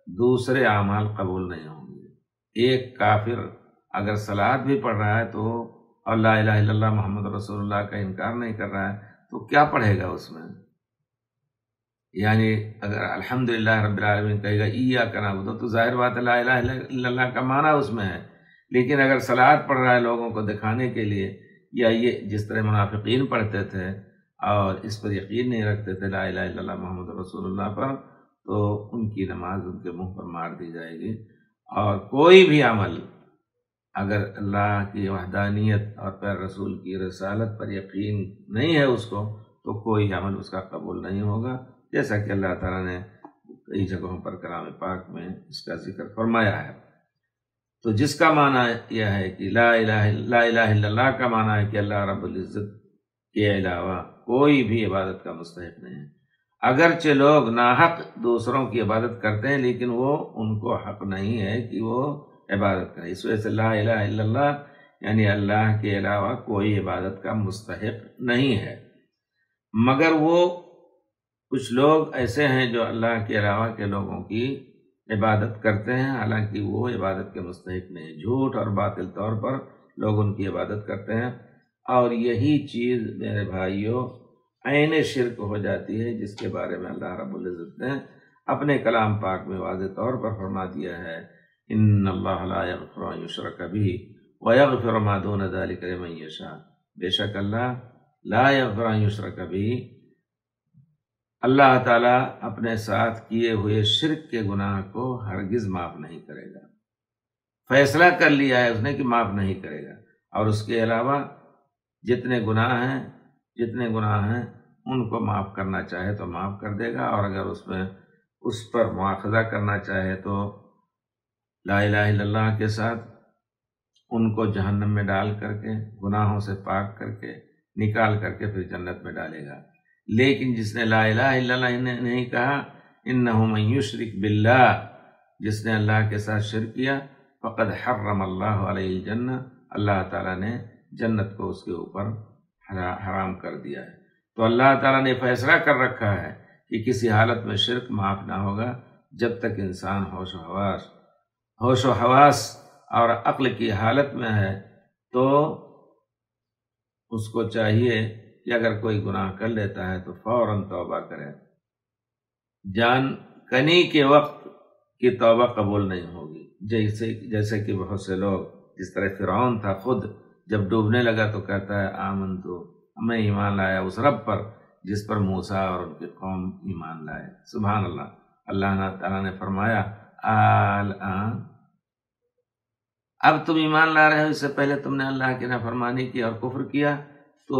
دوسرے اعمال قبول نہیں ہوں گے۔ ایک کافر اگر صلاۃ بھی پڑھ رہا ہے تو اور لا الہ الا اللہ محمد رسول اللہ کا انکار نہیں کر رہا ہے، تو کیا پڑھے گا اس میں؟ یعنی اگر الحمدللہ رب العالمین کہے گا ایاک نعبد، تو ظاہر بات ہے لا الہ الا اللہ کا معنی اس میں ہے۔ لیکن اگر صلاۃ پڑھ رہا ہے لوگوں کو دکھانے کے لیے، یا یہ جس طرح منافقین پڑھتے تھے اور اس پر یقین نہیں رکھتے تھے لا الہ الا اللہ محمد رسول اللہ پر، تو ان کی نماز ان کے منہ پر مار دی جائے گی۔ اور کوئی بھی عمل اگر اللہ کی وحدانیت اور پیر رسول کی رسالت پر یقین نہیں ہے اس کو، تو کوئی عمل اس کا قبول نہیں ہوگا، جیسا کہ اللہ تعالیٰ نے کئی جگہوں پر کلام پاک میں اس کا ذکر فرمایا ہے۔ تو جس کا معنی یہ ہے کہ لا الہ الا اللہ کا معنی ہے کہ اللہ رب العزت کے علاوہ کوئی بھی عبادت کا مستحق نہیں ہے۔ اگرچہ لوگ ناحق دوسروں کی عبادت کرتے ہیں، لیکن وہ ان کو حق نہیں ہے کہ وہ عبادت کریں۔ اس وجہ سے لا الہ الا اللہ یعنی اللہ کے علاوہ کوئی عبادت کا مستحق نہیں ہے۔ مگر وہ کچھ لوگ ایسے ہیں جو اللہ کے علاوہ کے لوگوں کی عبادت کرتے ہیں، حالانکہ وہ عبادت کے مستحق نہیں۔ جھوٹ اور باطل طور پر لوگ ان کی عبادت کرتے ہیں، اور یہی چیز میرے بھائیوں عین شرک ہو جاتی ہے، جس کے بارے میں اللہ رب العزت نے اپنے کلام پاک میں واضح طور پر فرما دیا ہے ان اللہ لا یغفر ان یشرک بہ ویغفر ما دون ذلک لمن یشاء۔ بے شک اللہ لا یغفر ان یشرک بہ، اللہ تعالیٰ اپنے ساتھ کیے ہوئے شرک کے گناہ کو ہرگز معاف نہیں کرے گا۔ فیصلہ کر لیا ہے اس نے کہ معاف نہیں کرے گا، اور اس کے علاوہ جتنے گناہ ہیں ان کو معاف کرنا چاہے تو معاف کر دے گا، اور اگر اس پر مواخذہ کرنا چاہے تو لا الہ الا اللہ کے ساتھ ان کو جہنم میں ڈال کر کے گناہوں سے پاک کر کے نکال کر کے پھر جنت میں ڈالے گا۔ لیکن جس نے لا الہ الا اللہ نہیں کہا، انہ من یشرک باللہ، جس نے اللہ کے ساتھ شرک کیا، فقد حرم اللہ علیہ الجنہ، اللہ تعالیٰ نے جنت کو اس کے اوپر حرام کر دیا ہے۔ تو اللہ تعالیٰ نے فیصلہ کر رکھا ہے کہ کسی حالت میں شرک معاف نہ ہوگا جب تک انسان ہوش و حواس اور عقل کی حالت میں ہے۔ تو اس کو چاہیے کہ اگر کوئی گناہ کر لیتا ہے تو فوراً توبہ کرے۔ جان کنی کے وقت کی توبہ قبول نہیں ہوگی، جیسے کہ بہت سے لوگ، جس طرح فرعون تھا، خود جب ڈوبنے لگا تو کہتا ہے آمنتو، میں ایمان لایا اس رب پر جس پر موسیٰ اور ان کی قوم ایمان لائے۔ سبحان اللہ۔ اللہ تعالیٰ نے فرمایا الآن، اب تم ایمان لا رہے ہو، اس سے پہلے تم نے اللہ کی نافرمانی کی اور کفر کیا۔ تو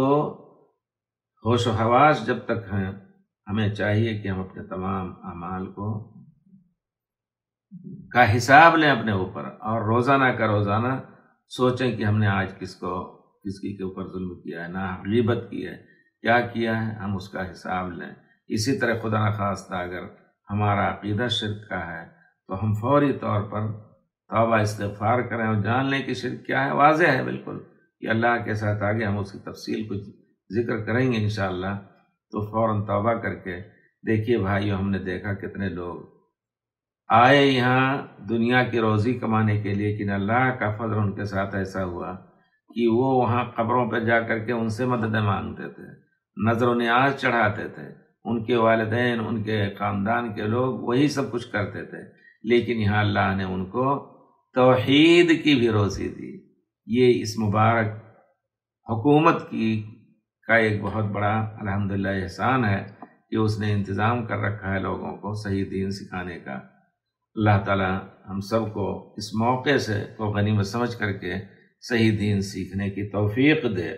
ہوش و حواس جب تک ہیں، ہمیں چاہیے کہ ہم اپنے تمام اعمال کا حساب لیں اپنے اوپر، اور روزانہ کا روزانہ سوچیں کہ ہم نے آج کس کے اوپر ظلم کیا ہے، نہ غیبت کی ہے، کیا کیا ہے، ہم اس کا حساب لیں۔ اسی طرح خدا نخواستہ اگر ہمارا عقیدہ شرک کا ہے تو ہم فوری طور پر توبہ استغفار کریں اور جان لیں کہ شرک کیا ہے۔ واضح ہے بالکل کہ اللہ کے ساتھ آگے ہم اس کی تفصیل کچھ ذکر کریں گے انشاءاللہ۔ تو فوراً توبہ کر کے دیکھیے بھائیو، ہم نے دیکھا کتنے لوگ آئے یہاں دنیا کی روزی کمانے کے لیے، لیکن اللہ کا فضل ان کے ساتھ ایسا ہوا کہ وہ وہاں قبروں پہ جا کر کے ان سے مددیں مانگتے تھے، نظر و نیاز چڑھاتے تھے، ان کے والدین، ان کے خاندان کے لوگ وہی سب کچھ کرتے تھے، لیکن یہاں اللہ نے ان کو توحید کی بھی روزی دی۔ یہ اس مبارک حکومت کا ایک بہت بڑا الحمدللہ احسان ہے کہ اس نے انتظام کر رکھا ہے لوگوں کو صحیح دین سکھانے کا۔ اللہ تعالیٰ ہم سب کو اس موقع سے کو غنیمت سمجھ کر کے صحیح دین سیکھنے کی توفیق دے۔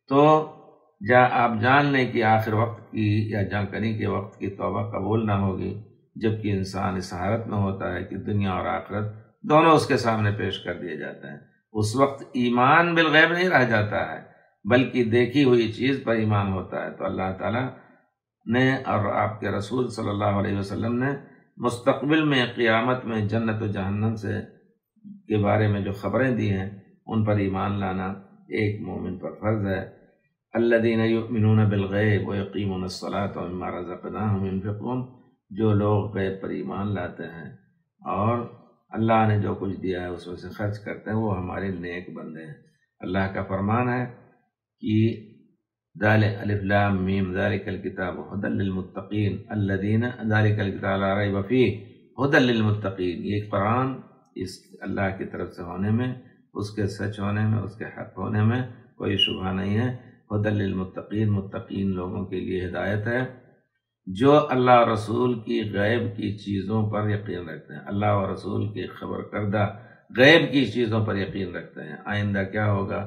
تو آپ جان لیں کہ آخر وقت کی یا جانکنی کے وقت کی توبہ قبول نہ ہوگی جبکہ انسان اس حالت میں ہوتا ہے کہ دنیا اور آخرت دونوں اس کے سامنے پیش کر دیے جاتے ہیں۔ اس وقت ایمان بالغیب نہیں رہ جاتا ہے بلکہ دیکھی ہوئی چیز پر ایمان ہوتا ہے۔ تو اللہ تعالیٰ نے اور آپ کے رسول صلی اللہ علیہ وسلم نے مستقبل میں قیامت میں جنت و جہنم کے بارے میں جو خبریں دی ہیں ان پر ایمان لانا ایک مومن پر فرض ہے۔ الذین یؤمنون بالغیب ویقیمون الصلاۃ ومما رزقناہم ینفقون، جو لوگ غیب پر ایمان لاتے ہیں اور اللہ نے جو کچھ دیا ہے اس میں سے خرچ کرتے ہیں، وہ ہمارے نیک بندے ہیں۔ اللہ کا فرمان ہے کہ الف لام میم ذالک الکتاب ھدی للمتقین الذین ذالک الکتاب لا ریب فیہ ھدی للمتقین۔ یہ قرآن اس اللہ کی طرف سے ہونے میں، اس کے سچ ہونے میں، اس کے حق ہونے میں کوئی شبہ نہیں ہے۔ ھدی للمتقین، متقین لوگوں کے لیے ہدایت ہے جو اللہ اور رسول کی غیب کی چیزوں پر یقین رکھتے ہیں، اللہ اور رسول کی خبر کردہ غیب کی چیزوں پر یقین رکھتے ہیں۔ آئندہ کیا ہوگا،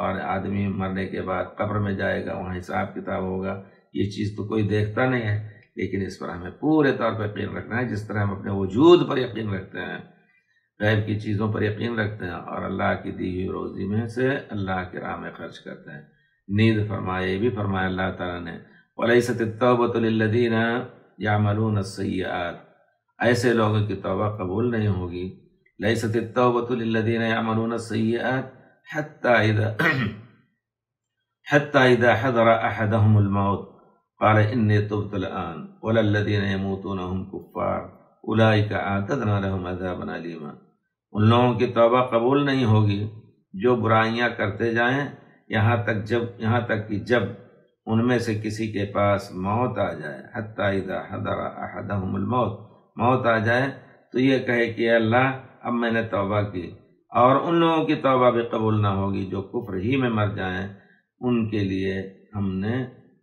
اور آدمی مرنے کے بعد قبر میں جائے گا، وہاں حساب کتاب ہوگا، یہ چیز تو کوئی دیکھتا نہیں ہے، لیکن اس پر ہمیں پورے طور پر یقین رکھنا ہے، جس طرح ہم اپنے وجود پر یقین رکھتے ہیں، غیب کی چیزوں پر یقین رکھتے ہیں اور اللہ کی دی ہوئی روزی میں سے اللہ کی راہ میں خرچ کرتے ہیں۔ نیز فرمایا، یہ بھی فرمایا اللہ تعالیٰ نے، وَلَيْسَتِ التَّوْبَةُ لِلَّذِينَ يَعْمَلُونَ السَّيِّئَاتِ، ایسے لوگوں کی توبہ قبول نہیں ہوگی۔ لَيْسَتِ التَّوْبَةُ لِلَّذِينَ يَعْمَلُونَ السَّيِّئَاتِ حتى إذا حضر أحدهم الموت قال إني تبت الآن ولا الذين يموتون هم كفار أولئك أعتدنا لهم عذابا أليما۔ ان لوگوں کی توبہ قبول نہیں ہوگی جو برائیاں کرتے جائیں یہاں تک کہ جب ان میں سے کسی کے پاس موت آ جائے، حتی اذا حضر احدهم الموت، موت آ جائے تو یہ کہے کہ اے اللہ اب میں نے توبہ کی، اور ان لوگوں کی توبہ بھی قبول نہ ہوگی جو کفر ہی میں مر جائیں، ان کے لیے ہم نے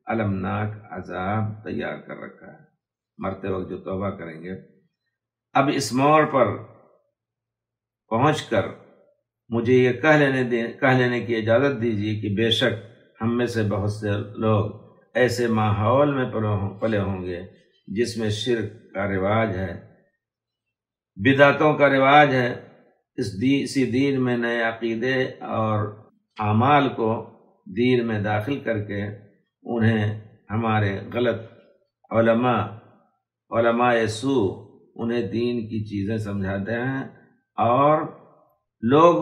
المناک عذاب تیار کر رکھا ہے، مرتے وقت جو توبہ کریں گے۔ اب اس موڑ پر پہنچ کر مجھے یہ کہہ لینے کی اجازت دیجیے کہ بے شک ہم میں سے بہت سے لوگ ایسے ماحول میں پلے ہوں گے جس میں شرک کا رواج ہے، بدعتوں کا رواج ہے، اسی دین میں نئے عقیدے اور اعمال کو دین میں داخل کر کے انہیں ہمارے غلط علماء سو انہیں دین کی چیزیں سمجھاتے ہیں اور لوگ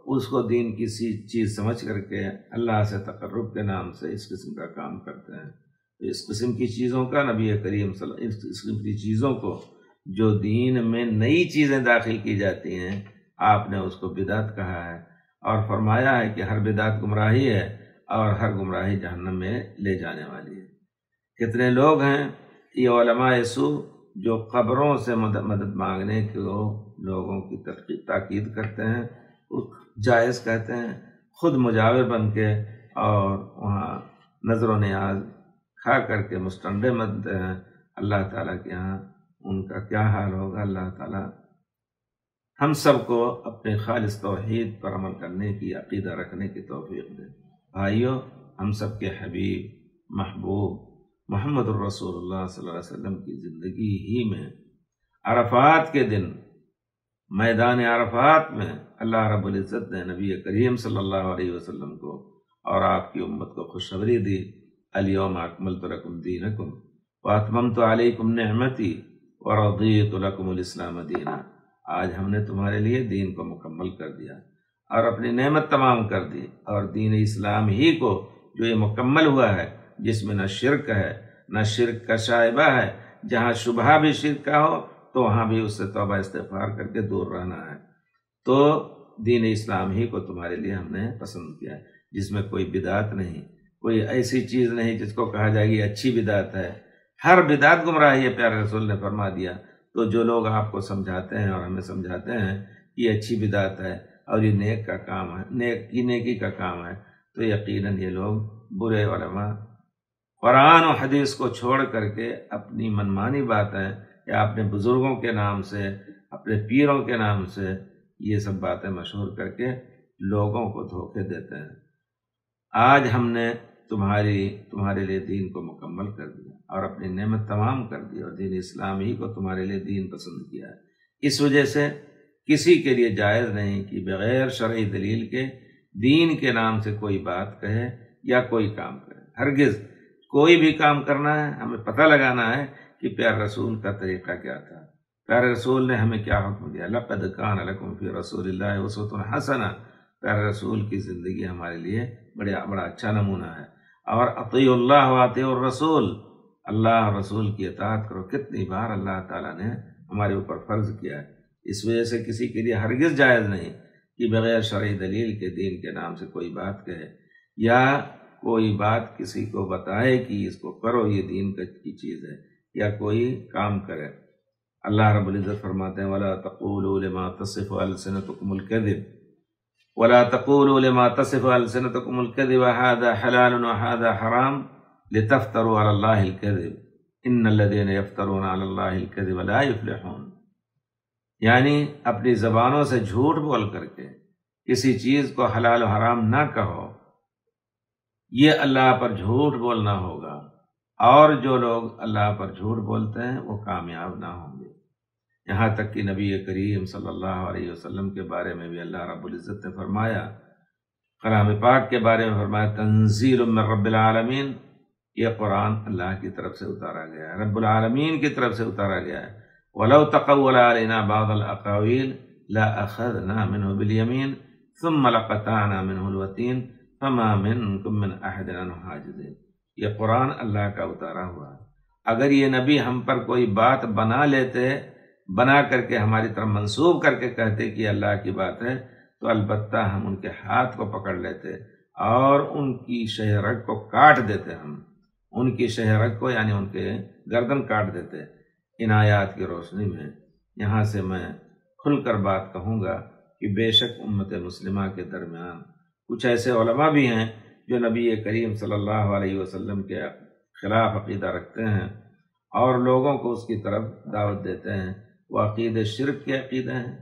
اس کو دین کی چیز سمجھ کر کے اللہ سے تقرب کے نام سے اس قسم کا کام کرتے ہیں۔ اس قسم کی چیزوں کا نبی کریم صلی اللہ علیہ وسلم، اس قسم کی چیزوں کو جو دین میں نئی چیزیں داخل کی جاتی ہیں، آپ نے اس کو بدعت کہا ہے اور فرمایا ہے کہ ہر بدعت گمراہی ہے اور ہر گمراہی جہنم میں لے جانے والی ہے۔ کتنے لوگ ہیں یہ علماء سو جو قبروں سے مدد مانگنے کو لوگوں کی تاکید کرتے ہیں، جائز کہتے ہیں، خود مجاور بن کے اور وہاں نظر و نیاز کھا کر کے مستنڈے بنتے ہیں۔ اللہ تعالیٰ کے ہاں ان کا کیا حال ہوگا۔ اللہ تعالیٰ ہم سب کو اپنے خالص توحید پر عمل کرنے کی، عقیدہ رکھنے کی توفیق دے۔ بھائیو، ہم سب کے حبیب محبوب محمد الرسول اللہ صلی اللہ علیہ وسلم کی زندگی ہی میں عرفات کے دن میدان عرفات میں اللہ رب العزت نے نبی کریم صلی اللہ علیہ وسلم کو اور آپ کی امت کو خوشخبری دی، الیوم اکملت لکم دینکم واتممت علیکم نعمتی ورضیت لکم الاسلام دینا۔ آج ہم نے تمہارے لیے دین کو مکمل کر دیا اور اپنی نعمت تمام کر دی، اور دین اسلام ہی کو جو یہ مکمل ہوا ہے، جس میں نہ شرک ہے نہ شرک کا شائبہ ہے، جہاں شبہ بھی شرک کا ہو تو وہاں بھی اس سے توبہ استغفار کر کے دور رہنا ہے، تو دین اسلام ہی کو تمہارے لیے ہم نے پسند کیا ہے، جس میں کوئی بدعت نہیں، کوئی ایسی چیز نہیں جس کو کہا جائے گی اچھی بدعت ہے۔ ہر بدعت گمراہی ہے، پیارے رسول نے فرما دیا۔ تو جو لوگ آپ کو سمجھاتے ہیں اور ہمیں سمجھاتے ہیں کہ یہ اچھی بدعت ہے اور یہ نیک کا کام ہے، نیکی کا کام ہے، تو یقیناً یہ لوگ برے علماء قرآن و حدیث کو چھوڑ کر کے اپنی منمانی باتیں یا اپنے بزرگوں کے نام سے، اپنے پیروں کے نام سے یہ سب باتیں مشہور کر کے لوگوں کو دھوکے دیتے ہیں۔ آج ہم نے تمہارے لیے دین کو مکمل کر دیا اور اپنی نعمت تمام کر دی، اور دین اسلام ہی کو تمہارے لیے دین پسند کیا ہے۔ اس وجہ سے کسی کے لیے جائز نہیں کہ بغیر شرعی دلیل کے دین کے نام سے کوئی بات کہے یا کوئی کام کرے۔ ہرگز کوئی بھی کام کرنا ہے، ہمیں پتہ لگانا ہے کہ پیارے رسول کا طریقہ کیا تھا، پیارے رسول نے ہمیں کیا حکم دیا۔ لقد کان لکم فی رسول اللہ اسوۃ حسنہ، پیارے رسول کی زندگی ہمارے لیے بڑا اچھا نمونہ ہے۔ اور اطیعوا اللہ واطیعوا الرسول، اللہ اور رسول کی اطاعت کرو، کتنی بار اللہ تعالیٰ نے ہمارے اوپر فرض کیا ہے۔ اس وجہ سے کسی کے لیے ہرگز جائز نہیں کہ بغیر شرعی دلیل کے دین کے نام سے کوئی بات کہے یا کوئی بات کسی کو بتائے کہ اس کو کرو، یہ دین کی چیز ہے، یا کوئی کام کرے۔ اللہ رب العزت فرماتے ہیں وَلَا تَقُولُوا لِمَا تَصِفُ أَلْسِنَتُكُمُ الْكَذِبَ وَلَا تَقُولُوا لِمَا تَصِفُ أَلْسِنَتُكُمُ الْكَذِبَ هَذَا حَلَالٌ وَهَذَا حَرَامٌ لِتَفْتَرُوا عَلَى اللَّهِ الْكَذِبَ إِنَّ الَّذِينَ يَفْتَرُونَ عَلَى اللَّهِ الْكَذِبَ لَا يُفْلِحُونَ، یعنی اپنی زبانوں سے جھوٹ بول کر کے کسی چیز کو حلال و حرام نہ کہو، یہ اللہ پر جھوٹ بولنا ہوگا، اور جو لوگ اللہ پر جھوٹ بولتے ہیں وہ کامیاب نہ ہوں گے۔ یہاں تک کہ نبی کریم صلی اللہ علیہ وسلم کے بارے میں بھی اللہ رب العزت نے فرمایا، کلام پاک کے بارے میں فرمایا تنزیل من رب العالمین، یہ قرآن اللہ کی طرف سے اتارا گیا ہے، رب العالمین کی طرف سے اتارا گیا ہے۔ وَلَوْ تَقَوَّلَ عَلَيْنَا بَعْضَ الْأَقَاوِيلِ لَأَخَذْنَا مِنْهُ بِالْيَمِينِ ثُمَّ لَقَطَعْنَا مِنْهُ الْوَتِينَ فَمَا مِنْكُمْ مِنْ أَحَدٍ عَنْهُ حَاجِزِينَ۔ یہ قرآن اللہ کا اتارا ہوا ہے، اگر یہ نبی ہم پر کوئی بات بنا کر کے ہماری طرف منسوب کر کے کہتے کہ اللہ کی بات ہے، تو البتہ ہم ان کے ہاتھ کو پکڑ لیتے اور ان کی شہ رگ کو کاٹ دیتے، ہم ان کی شہ رگ کو یعنی ان کے گردن کاٹ دیتے۔ ان آیات کی روشنی میں یہاں سے میں کھل کر بات کہوں گا کہ بے شک امت مسلمہ کے درمیان کچھ ایسے علماء بھی ہیں جو نبی کریم صلی اللہ علیہ وسلم کے خلاف عقیدہ رکھتے ہیں اور لوگوں کو اس کی طرف دعوت دیتے ہیں۔ وہ عقیدے شرک کے عقیدے ہیں،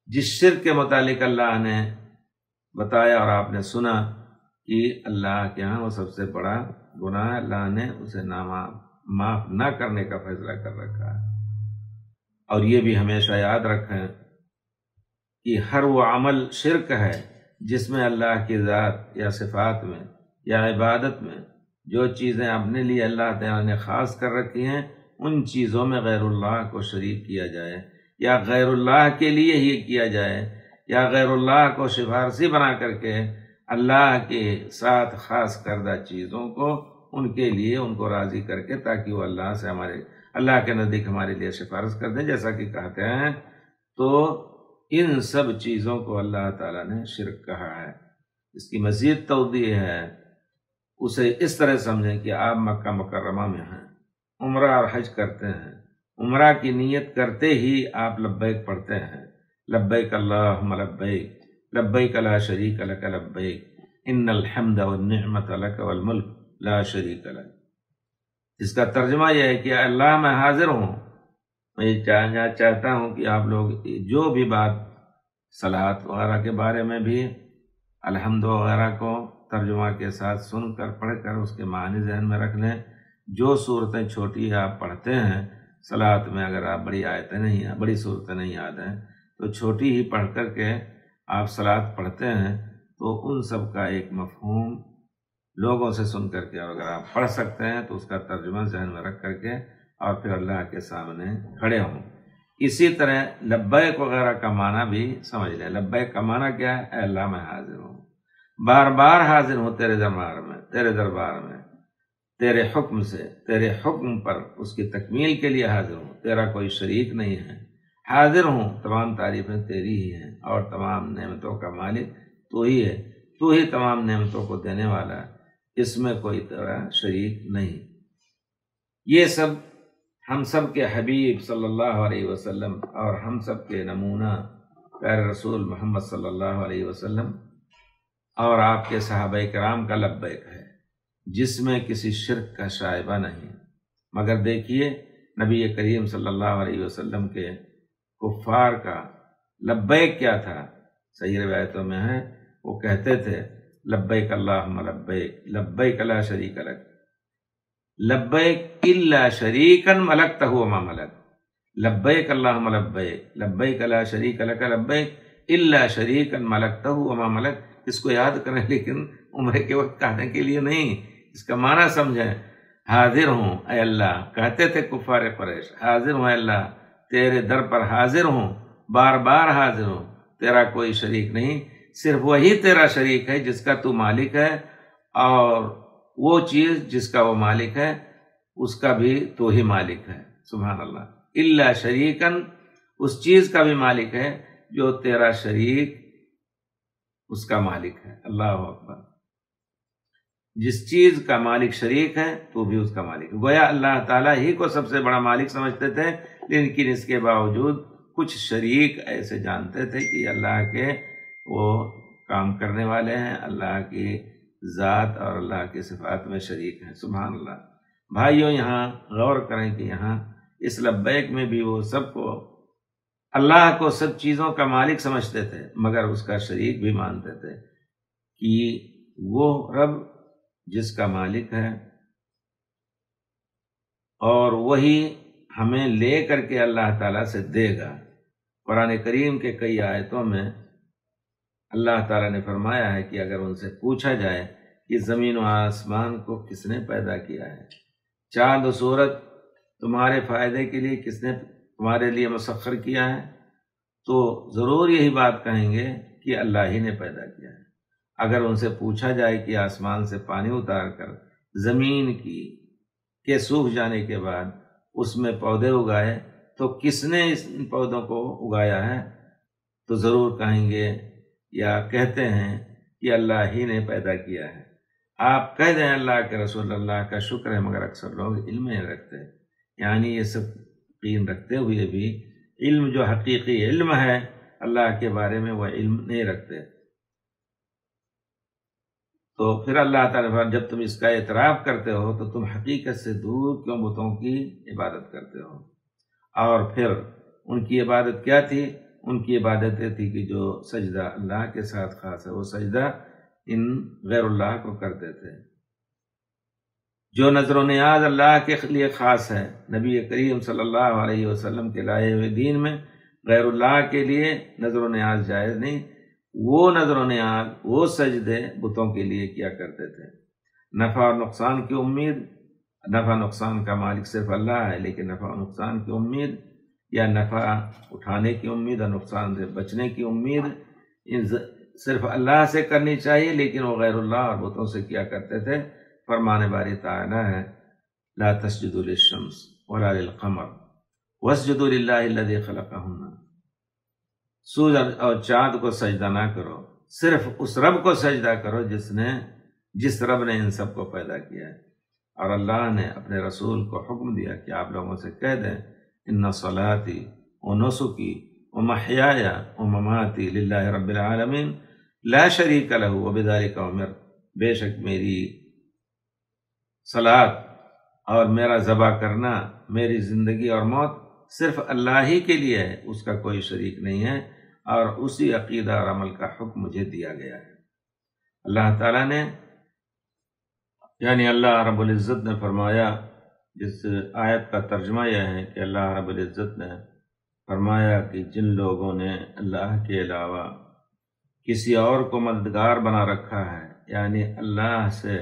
جس شرک کے متعلق اللہ نے بتایا اور آپ نے سنا کہ اللہ کے ہاں وہ سب سے بڑا گناہ ہے، اللہ نے اسے معاف نہ کرنے کا فیصلہ کر رکھا ہے۔ اور یہ بھی ہمیشہ یاد رکھیں کہ ہر وہ عمل شرک ہے جس میں اللہ کی ذات یا صفات میں یا عبادت میں جو چیزیں اپنے لیے اللہ تعالیٰ نے خاص کر رکھی ہیں ان چیزوں میں غیر اللہ کو شریک کیا جائے، یا غیر اللہ کے لیے ہی کیا جائے، یا غیر اللہ کو سفارشی بنا کر کے اللہ کے ساتھ خاص کردہ چیزوں کو ان کے لیے ان کو راضی کر کے تاکہ وہ اللہ سے اللہ کے نزدیک ہمارے لیے سفارش کر دیں، جیسا کہ کہتے ہیں، تو ان سب چیزوں کو اللہ تعالیٰ نے شرک کہا ہے۔ اس کی مزید توضیح ہے، اسے اس طرح سمجھیں کہ آپ مکہ مکرمہ میں ہیں، عمرہ اور حج کرتے ہیں، عمرہ کی نیت کرتے ہی آپ لبیک پڑھتے ہیں، لبیک اللہم لبیک لبیک لا شریک لک لبیک ان الحمد والنعمت لک والملک لا شریک لک۔ اس کا ترجمہ یہ ہے کہ اللہ میں حاضر ہوں، میں یہ چاہتا ہوں کہ آپ لوگ جو بھی بات صلاۃ وغیرہ کے بارے میں بھی الحمد وغیرہ کو ترجمہ کے ساتھ سن کر پڑھ کر اس کے معنی ذہن میں رکھ لیں۔ جو صورتیں چھوٹی آپ پڑھتے ہیں صلاۃ میں، اگر آپ بڑی صورتیں نہیں یاد ہیں تو چھوٹی ہی پڑھ کر کے آپ صلاۃ پڑھتے ہیں، تو ان سب کا ایک مفہوم لوگوں سے سن کر کے، اور اگر آپ پڑھ سکتے ہیں تو اس کا ترجمہ ذہن میں رکھ کر کے اور پھر اللہ کے سامنے کھڑے ہوں۔ اسی طرح لبیک وغیرہ کا معنی بھی سمجھ لیں۔ لبیک کا معنی کیا ہے؟ اے اللہ میں حاضر ہوں، بار بار حاضر ہوں تیرے دربار میں، تیرے حکم سے، تیرے حکم پر اس کی تکمیل کے لیے حاضر ہوں، تیرا کوئی شریک نہیں ہے، حاضر ہوں، تمام تعریفیں تیری ہی ہیں اور تمام نعمتوں کا مالک تو ہی ہے، تو ہی تمام نعمتوں کو دینے والا ہے، اس میں کوئی تیرا شریک نہیں۔ یہ سب ہم سب کے حبیب صلی اللہ علیہ وسلم اور ہم سب کے نمونہ پیارے رسول محمد صلی اللہ علیہ وسلم اور آپ کے صحابہ کرام کا لبیک ہے، جس میں کسی شرک کا شائبہ نہیں۔ مگر دیکھیے نبی کریم صلی اللہ علیہ وسلم کے کفار کا لبیک کیا تھا؟ صحیح روایتوں میں ہے، وہ کہتے تھے لبیک اللہم لبیک لبیک لا شریک لک لبیک الا شریکا ملکتہ وما ملک، لبیک اللہم لبیک لبیک لا شریک لک لبیک الا شریکا ملکتہ وما ملک۔ اس کو یاد کریں لیکن عمرے کے وقت کہنے کے لیے نہیں، اس کا معنی سمجھیں۔ حاضر ہوں اے اللہ، کہتے تھے کفار قریش، حاضر ہوں اے اللہ، تیرے در پر حاضر ہوں، بار بار حاضر ہوں، تیرا کوئی شریک نہیں، صرف وہی تیرا شریک ہے جس کا تو مالک ہے، اور وہ چیز جس کا وہ مالک ہے اس کا بھی تو ہی مالک ہے۔ سبحان اللہ۔ الا شریکن، اس چیز کا بھی مالک ہے جو تیرا شریک اس کا مالک ہے۔ اللہ اکبر۔ جس چیز کا مالک شریک ہے تو بھی اس کا مالک ہے۔ گویا اللہ تعالیٰ ہی کو سب سے بڑا مالک سمجھتے تھے، لیکن اس کے باوجود کچھ شریک ایسے جانتے تھے کہ اللہ کے وہ کام کرنے والے ہیں، اللہ کی ذات اور اللہ کی صفات میں شریک ہیں۔ سبحان اللہ۔ بھائیوں، یہاں غور کریں کہ یہاں اس لبیک میں بھی وہ سب کو، اللہ کو سب چیزوں کا مالک سمجھتے تھے، مگر اس کا شریک بھی مانتے تھے کہ وہ رب جس کا مالک ہے اور وہی ہمیں لے کر کے اللہ تعالیٰ سے دے گا۔ قرآن کریم کے کئی آیتوں میں اللہ تعالیٰ نے فرمایا ہے کہ اگر ان سے پوچھا جائے کہ زمین و آسمان کو کس نے پیدا کیا ہے، چاند و سورج تمہارے فائدے کے لیے کس نے تمہارے لیے مسخر کیا ہے، تو ضرور یہی بات کہیں گے کہ اللہ ہی نے پیدا کیا ہے۔ اگر ان سے پوچھا جائے کہ آسمان سے پانی اتار کر زمین کے سوکھ جانے کے بعد اس میں پودے اگائے تو کس نے اس پودوں کو اگایا ہے، تو ضرور کہیں گے یا کہتے ہیں کہ اللہ ہی نے پیدا کیا ہے۔ آپ کہہ دیں اللہ کے رسول، اللہ کا شکر ہے، مگر اکثر لوگ علم نہیں رکھتے، یعنی یہ سب یقین رکھتے ہوئے بھی علم جو حقیقی علم ہے اللہ کے بارے میں وہ علم نہیں رکھتے۔ تو پھر اللہ تعالیٰ جب تم اس کا اعتراف کرتے ہو تو تم حقیقت سے دور کیوں بتوں کی عبادت کرتے ہو؟ اور پھر ان کی عبادت کیا تھی؟ ان کی عبادت یہ تھی کہ جو سجدہ اللہ کے ساتھ خاص ہے وہ سجدہ ان غیر اللہ کو کرتے تھے۔ جو نظر و نیاز اللہ کے لیے خاص ہے، نبی کریم صلی اللہ علیہ وسلم کے لائے ہوئے دین میں غیر اللہ کے لیے نظر و نیاز جائز نہیں، وہ نظر و نیاز، وہ سجدے بتوں کے لیے کیا کرتے تھے۔ نفع اور نقصان کی امید، نفع نقصان کا مالک صرف اللہ ہے، لیکن نفع و نقصان کی امید یا نفع اٹھانے کی امید اور نقصان سے بچنے کی امید صرف اللہ سے کرنی چاہیے، لیکن وہ غیر اللہ اور بتوں سے کیا کرتے تھے۔ فرمان باری تعالی ہے لا تسجدوا للشمس ولا للقمر واسجدوا للہ الذی خلقہن، سورج اور چاند کو سجدہ نہ کرو، صرف اس رب کو سجدہ کرو جس رب نے ان سب کو پیدا کیا ہے۔ اور اللہ نے اپنے رسول کو حکم دیا کہ آپ لوگوں سے کہہ دیں ان صلاتی و نسکی و محیایا و مماتی للہ رب العالمین لا شریک لہ وبذلک امرت، بے شک میری صلاۃ اور میرا ذبح کرنا، میری زندگی اور موت صرف اللہ ہی کے لیے ہے، اس کا کوئی شریک نہیں ہے، اور اسی عقیدہ اور عمل کا حکم مجھے دیا گیا ہے۔ اللہ تعالیٰ نے یعنی اللہ رب العزت نے فرمایا، جس آیت کا ترجمہ یہ ہے کہ اللہ رب العزت نے فرمایا کہ جن لوگوں نے اللہ کے علاوہ کسی اور کو مددگار بنا رکھا ہے، یعنی اللہ سے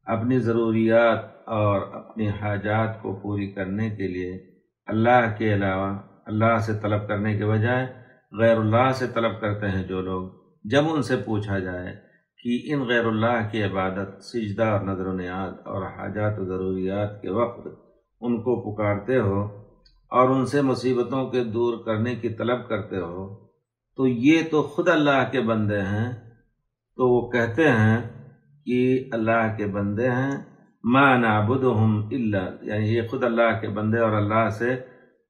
اپنی ضروریات اور اپنی حاجات کو پوری کرنے کے لیے اللہ کے علاوہ اللہ سے طلب کرنے کے بجائے غیر اللہ سے طلب کرتے ہیں جو لوگ، جب ان سے پوچھا جائے کہ ان غیر اللہ کی عبادت، سجدہ اور نظر و نیاز اور حاجات و ضروریات کے وقت ان کو پکارتے ہو اور ان سے مصیبتوں کے دور کرنے کی طلب کرتے ہو، تو یہ تو خود اللہ کے بندے ہیں، تو وہ کہتے ہیں کہ اللہ کے بندے ہیں، ما نعبدہم الا، یعنی یہ خود اللہ کے بندے اور اللہ سے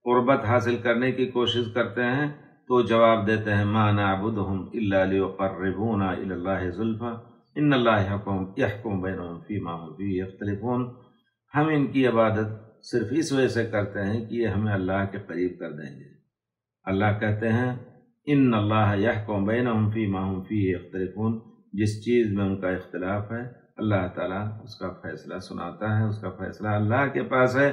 قربت حاصل کرنے کی کوشش کرتے ہیں، تو جواب دیتے ہیں ما نعبدہم الا لیقربونا الی اللہ زلفی ان اللہ یحکم بینہم فیما ھم فیہ یختلفون، ہم ان کی عبادت صرف اس وجہ سے کرتے ہیں کہ یہ ہمیں اللہ کے قریب کر دیں گے۔ اللہ کہتے ہیں ان اللہ یحکم بینہم فیما ھم فیہ یختلفون، جس چیز میں ان کا اختلاف ہے اللہ تعالیٰ اس کا فیصلہ سناتا ہے، اس کا فیصلہ اللہ کے پاس ہے،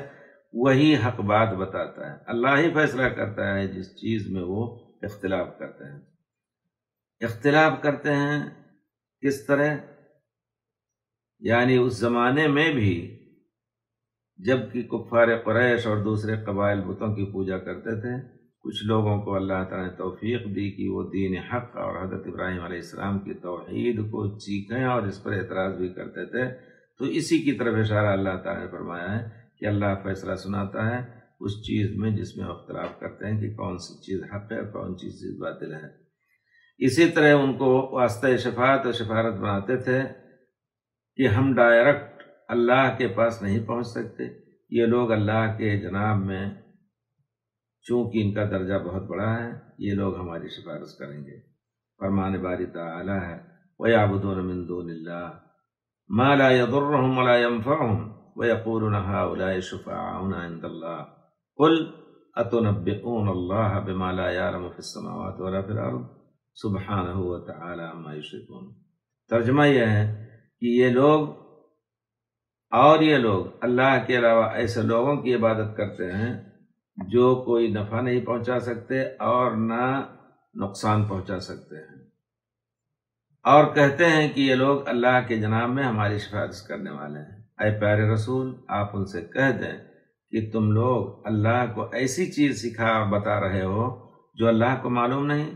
وہی حق بات بتاتا ہے، اللہ ہی فیصلہ کرتا ہے جس چیز میں وہ اختلاف کرتے ہیں۔ اختلاف کرتے ہیں کس طرح؟ یعنی اس زمانے میں بھی جب کہ کفار قریش اور دوسرے قبائل بتوں کی پوجا کرتے تھے، کچھ لوگوں کو اللہ تعالیٰ نے توفیق دی کہ وہ دین حق اور حضرت ابراہیم علیہ السلام کی توحید کو سیکھیں اور اس پر اعتراض بھی کرتے تھے، تو اسی کی طرف اشارہ اللہ تعالیٰ نے فرمایا ہے کہ اللہ فیصلہ سناتا ہے اس چیز میں جس میں اختلاف کرتے ہیں کہ کون سی چیز حق ہے اور کون سی چیز باطل ہے۔ اسی طرح ان کو واسطہ شفاعت اور شفارت بناتے تھے کہ ہم ڈائریکٹ اللہ کے پاس نہیں پہنچ سکتے، یہ لوگ اللہ کے جناب میں چونکہ ان کا درجہ بہت بڑا ہے، یہ لوگ ہماری سفارش کریں گے۔ فرمان باری تعالی ہے وَيَعْبُدُونَ مِن دُونِ اللَّهِ مَا لَا يَضُرُّهُمْ وَلَا يَنفَعُهُمْ وَيَقُولُونَ هَؤُلَاءِ شُفَعَاؤُنَا عِندَ اللَّهِ قُلْ أَتُنَبِّئُونَ اللَّهَ بِمَا لَا يَعْلَمُ فِي السَّمَاوَاتِ وَلَا فِي الْأَرْضِ سُبْحَانَهُ وَتَعَالَى عَمَّا يُشْرِكُونَ۔ ترجمہ یہ ہے کہ یہ لوگ اللہ کے علاوہ ایسے لوگوں کی عبادت کرتے ہیں جو کوئی نفع نہیں پہنچا سکتے اور نہ نقصان پہنچا سکتے ہیں، اور کہتے ہیں کہ یہ لوگ اللہ کے جناب میں ہماری سفارش کرنے والے ہیں۔ اے پیارے رسول، آپ ان سے کہہ دیں کہ تم لوگ اللہ کو ایسی چیز سکھا اور بتا رہے ہو جو اللہ کو معلوم نہیں،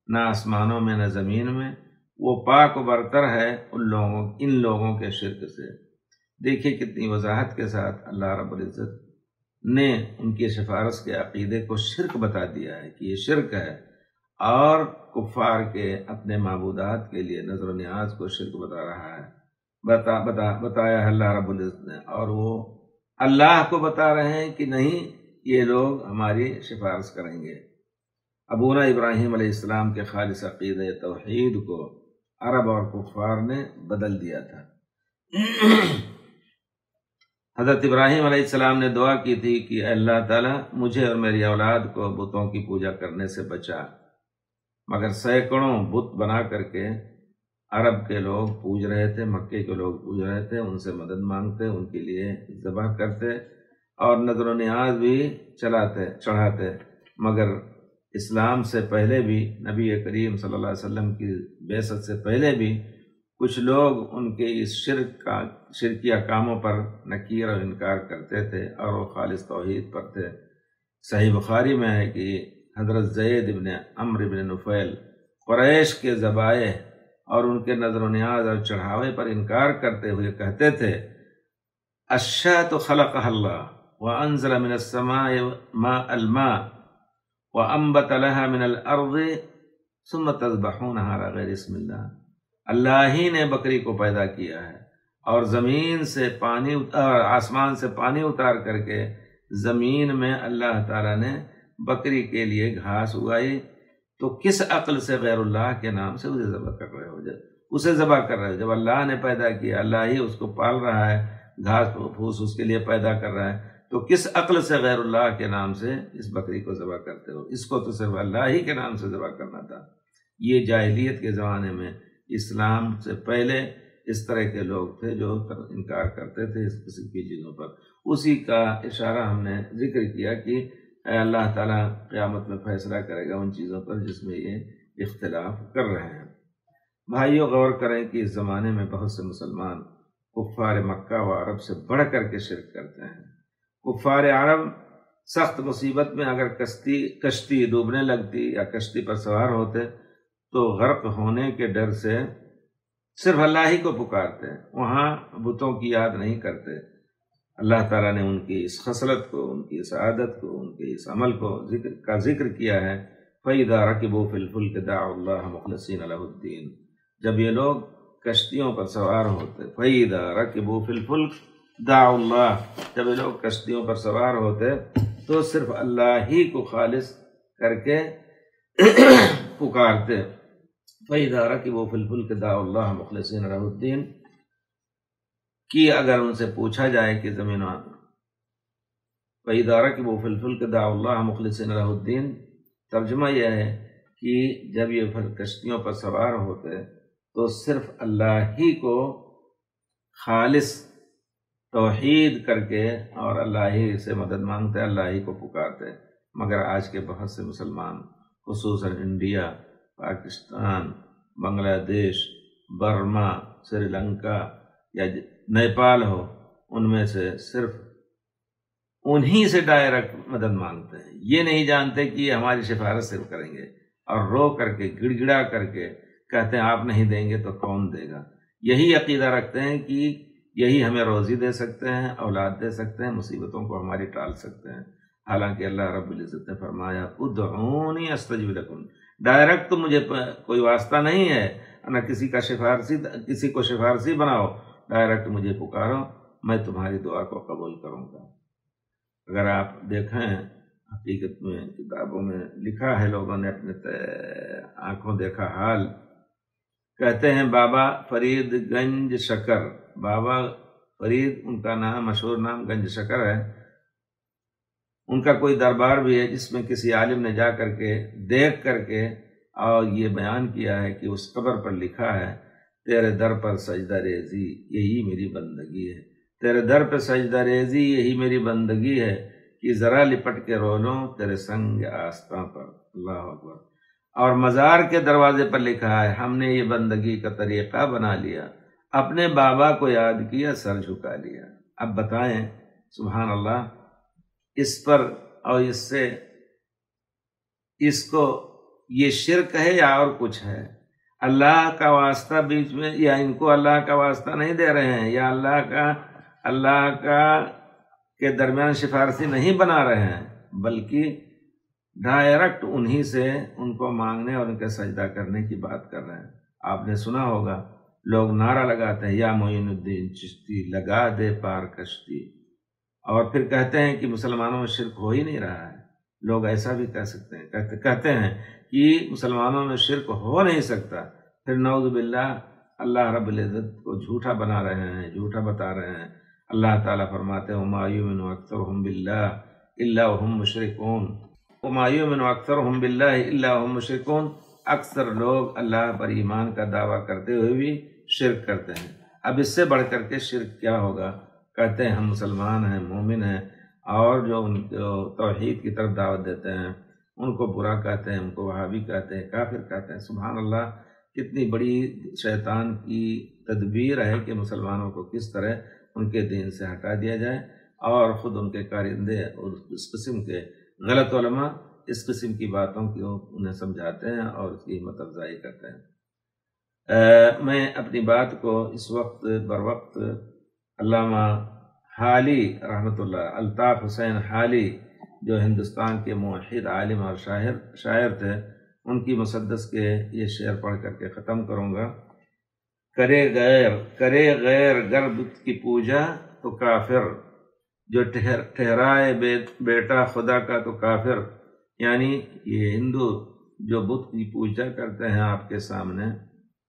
نہ آسمانوں میں نہ زمین میں، وہ پاک و برتر ہے ان لوگوں کے شرک سے۔ دیکھیے کتنی وضاحت کے ساتھ اللہ رب العزت نے ان کی سفارش کے عقیدے کو شرک بتا دیا ہے کہ یہ شرک ہے، اور کفار کے اپنے معبودات کے لیے نظر و نیاز کو شرک بتا رہا ہے، بتایا ہے اللہ رب العزت نے، اور وہ اللہ کو بتا رہے ہیں کہ نہیں یہ لوگ ہماری سفارش کریں گے۔ ابونا ابراہیم علیہ السلام کے خالص عقیدہ توحید کو عرب اور کفار نے بدل دیا تھا۔ حضرت ابراہیم علیہ السلام نے دعا کی تھی کہ اے اللہ تعالیٰ مجھے اور میری اولاد کو بتوں کی پوجا کرنے سے بچا، مگر سینکڑوں بت بنا کر کے عرب کے لوگ پوج رہے تھے، مکے کے لوگ پوج رہے تھے، ان سے مدد مانگتے، ان کے لیے ذبح کرتے اور نظر و نیاز بھی چڑھاتے، مگر اسلام سے پہلے بھی، نبی کریم صلی اللہ علیہ وسلم کی بعثت سے پہلے بھی کچھ لوگ ان کے اس شرکیہ کاموں پر نکیر اور انکار کرتے تھے، اور وہ خالص توحید پر تھے۔ صحیح بخاری میں ہے کہ حضرت زید بن عمرو بن نفیل قریش کے ذبائح اور ان کے نذر و نیاز اور چڑھاوے پر انکار کرتے ہوئے کہتے تھے الشاة خلقها اللہ وانزل من السماء الماء وانبت لها من الارض ثم تذبحونها على غیر اسم اللہ۔ اللہ ہی نے بکری کو پیدا کیا ہے اور زمین سے پانی آسمان سے پانی اتار کر کے زمین میں اللہ تعالیٰ نے بکری کے لیے گھاس اگائی، تو کس عقل سے غیر اللہ کے نام سے اسے ذبح کر رہے ہو؟ جب اللہ نے پیدا کیا، اللہ ہی اس کو پال رہا ہے، گھاس پھوس اس کے لیے پیدا کر رہا ہے، تو کس عقل سے غیر اللہ کے نام سے اس بکری کو ذبح کرتے ہو؟ اس کو تو صرف اللہ ہی کے نام سے ذبح کرنا تھا۔ یہ جاہلیت کے زمانے میں، اسلام سے پہلے اس طرح کے لوگ تھے جو انکار کرتے تھے اس قسم کی چیزوں پر۔ اسی کا اشارہ ہم نے ذکر کیا کہ اللہ تعالیٰ قیامت میں فیصلہ کرے گا ان چیزوں پر جس میں یہ اختلاف کر رہے ہیں۔ بھائیو، غور کریں کہ اس زمانے میں بہت سے مسلمان کفار مکہ و عرب سے بڑھ کر کے شرک کرتے ہیں۔ کفار عرب سخت مصیبت میں اگر کشتی ڈوبنے لگتی یا کشتی پر سوار ہوتے تو غرق ہونے کے ڈر سے صرف اللہ ہی کو پکارتے، وہاں بتوں کی یاد نہیں کرتے۔ اللہ تعالیٰ نے ان کی اس خصلت کو، ان کی اس عادت کو، ان کے اس عمل کو ذکر کیا ہے فَإِذَا رَكِبُوا فِي الْفُلْكِ دَعَوُا اللَّهَ مُخْلِصِينَ لَهُ الدِّينَ۔ جب یہ لوگ کشتیوں پر سوار ہوتے، فَإِذَا رَكِبُوا فِي الْفُلْكِ دَعَوُا اللَّهَ، جب یہ لوگ کشتیوں پر سوار ہوتے تو صرف اللہ ہی کو خالص کر کے پکارتے۔ فَإِذَا رَكِبُوا فِي الْفُلْكِ دَعَوُا اللَّهَ مُخْلِصِينَ لَهُ الدِّينَ کہ اگر ان سے پوچھا جائے کہ زمینوں فَإِذَا رَكِبُوا فِي الْفُلْكِ دَعَوُا اللَّهَ مُخْلِصِينَ لَهُ الدِّينَ، ترجمہ یہ ہے کہ جب یہ کشتیوں پر سوار ہوتے تو صرف اللہ ہی کو خالص توحید کر کے اور اللہ ہی سے مدد مانگتے، اللہ ہی کو پکارتے۔ مگر آج کے بہت سے مسلمان، خصوصاً انڈیا، پاکستان، بنگلہ دیش، برما، سری لنکا یا نیپال ہو، ان میں سے صرف انہی سے ڈائریکٹ مدد مانگتے ہیں۔ یہ نہیں جانتے کہ یہ ہماری سفارش صرف کریں گے، اور رو کر کے گڑ گڑا کر کے کہتے ہیں آپ نہیں دیں گے تو کون دے گا۔ یہی عقیدہ رکھتے ہیں کہ یہی ہمیں روزی دے سکتے ہیں، اولاد دے سکتے ہیں، مصیبتوں کو ہماری ٹال سکتے ہیں۔ حالانکہ اللہ رب العزت نے فرمایا ادعونی استجب لکم، ڈائریکٹ تو مجھے کوئی واسطہ نہیں ہے، نہ کسی کو سفارشی بناؤ، ڈائریکٹ مجھے پکارو، میں تمہاری دعا کو قبول کروں گا۔ اگر آپ دیکھیں حقیقت میں کتابوں میں لکھا ہے، لوگوں نے اپنے آنکھوں دیکھا حال، کہتے ہیں بابا فرید گنج شکر، بابا فرید ان کا نام، مشہور نام گنج شکر ہے، ان کا کوئی دربار بھی ہے جس میں کسی عالم نے جا کر کے دیکھ کر کے اور یہ بیان کیا ہے کہ اس قبر پر لکھا ہے تیرے در پر سجدہ ریزی یہی میری بندگی ہے، تیرے در پہ سجدہ ریزی یہی میری بندگی ہے کہ ذرا لپٹ کے رو لوں تیرے سنگ آستاں پر۔ اللہ اکبر۔ اور مزار کے دروازے پر لکھا ہے ہم نے یہ بندگی کا طریقہ بنا لیا، اپنے بابا کو یاد کیا، سر جھکا لیا۔ اب بتائیں سبحان اللہ، اس پر اور اس کو یہ شرک ہے یا اور کچھ ہے؟ اللہ کا واسطہ بیچ میں، یا ان کو اللہ کا واسطہ نہیں دے رہے ہیں، یا اللہ کا کے درمیان سفارشی نہیں بنا رہے ہیں، بلکہ ڈائریکٹ انہی سے ان کو مانگنے اور ان کے سجدہ کرنے کی بات کر رہے ہیں۔ آپ نے سنا ہوگا لوگ نعرہ لگاتے ہیں یا معین الدین چشتی لگا دے پار کشتی، اور پھر کہتے ہیں کہ مسلمانوں میں شرک ہو ہی نہیں رہا ہے۔ لوگ ایسا بھی کہہ سکتے ہیں، کہتے ہیں کہ مسلمانوں میں شرک ہو نہیں سکتا، پھر نعوذ باللہ اللہ رب العزت کو جھوٹا بنا رہے ہیں، جھوٹا بتا رہے ہیں۔ اللہ تعالیٰ فرماتے ہیں وَمَا يُؤْمِنُ أَكْثَرُهُم بِاللَّهِ إِلَّا وَهُم مُشْرِكُونَ، وَمَا يُؤْمِنُ أَكْثَرُهُم بِاللَّهِ إِلَّا وَهُم مُشْرِكُونَ، اکثر لوگ اللہ پر ایمان کا دعویٰ کرتے ہوئے بھی شرک کرتے ہیں۔ اب اس سے بڑھ کر کے شرک کیا ہوگا؟ کہتے ہیں ہم مسلمان ہیں، مومن ہیں، اور جو ان کو توحید کی طرف دعوت دیتے ہیں، ان کو برا کہتے ہیں، ان کو وہابی کہتے ہیں، کافر کہتے ہیں۔ سبحان اللہ، کتنی بڑی شیطان کی تدبیر ہے کہ مسلمانوں کو کس طرح ان کے دین سے ہٹا دیا جائے، اور خود ان کے کارندے اور اس قسم کے غلط علماء اس قسم کی باتوں کی انہیں سمجھاتے ہیں اور اس کی ہمت افزائی کرتے ہیں۔ میں اپنی بات کو اس وقت بر وقت علامہ حالی رحمۃ اللہ، الطاف حسین حالی، جو ہندوستان کے موحد عالم اور شاعر تھے، ان کی مسدس کے یہ شعر پڑھ کر کے ختم کروں گا۔ کرے غیر گر بت کی پوجا تو کافر، جو ٹھہرائے بیٹا خدا کا تو کافر۔ یعنی یہ ہندو جو بت کی پوجا کرتے ہیں آپ کے سامنے،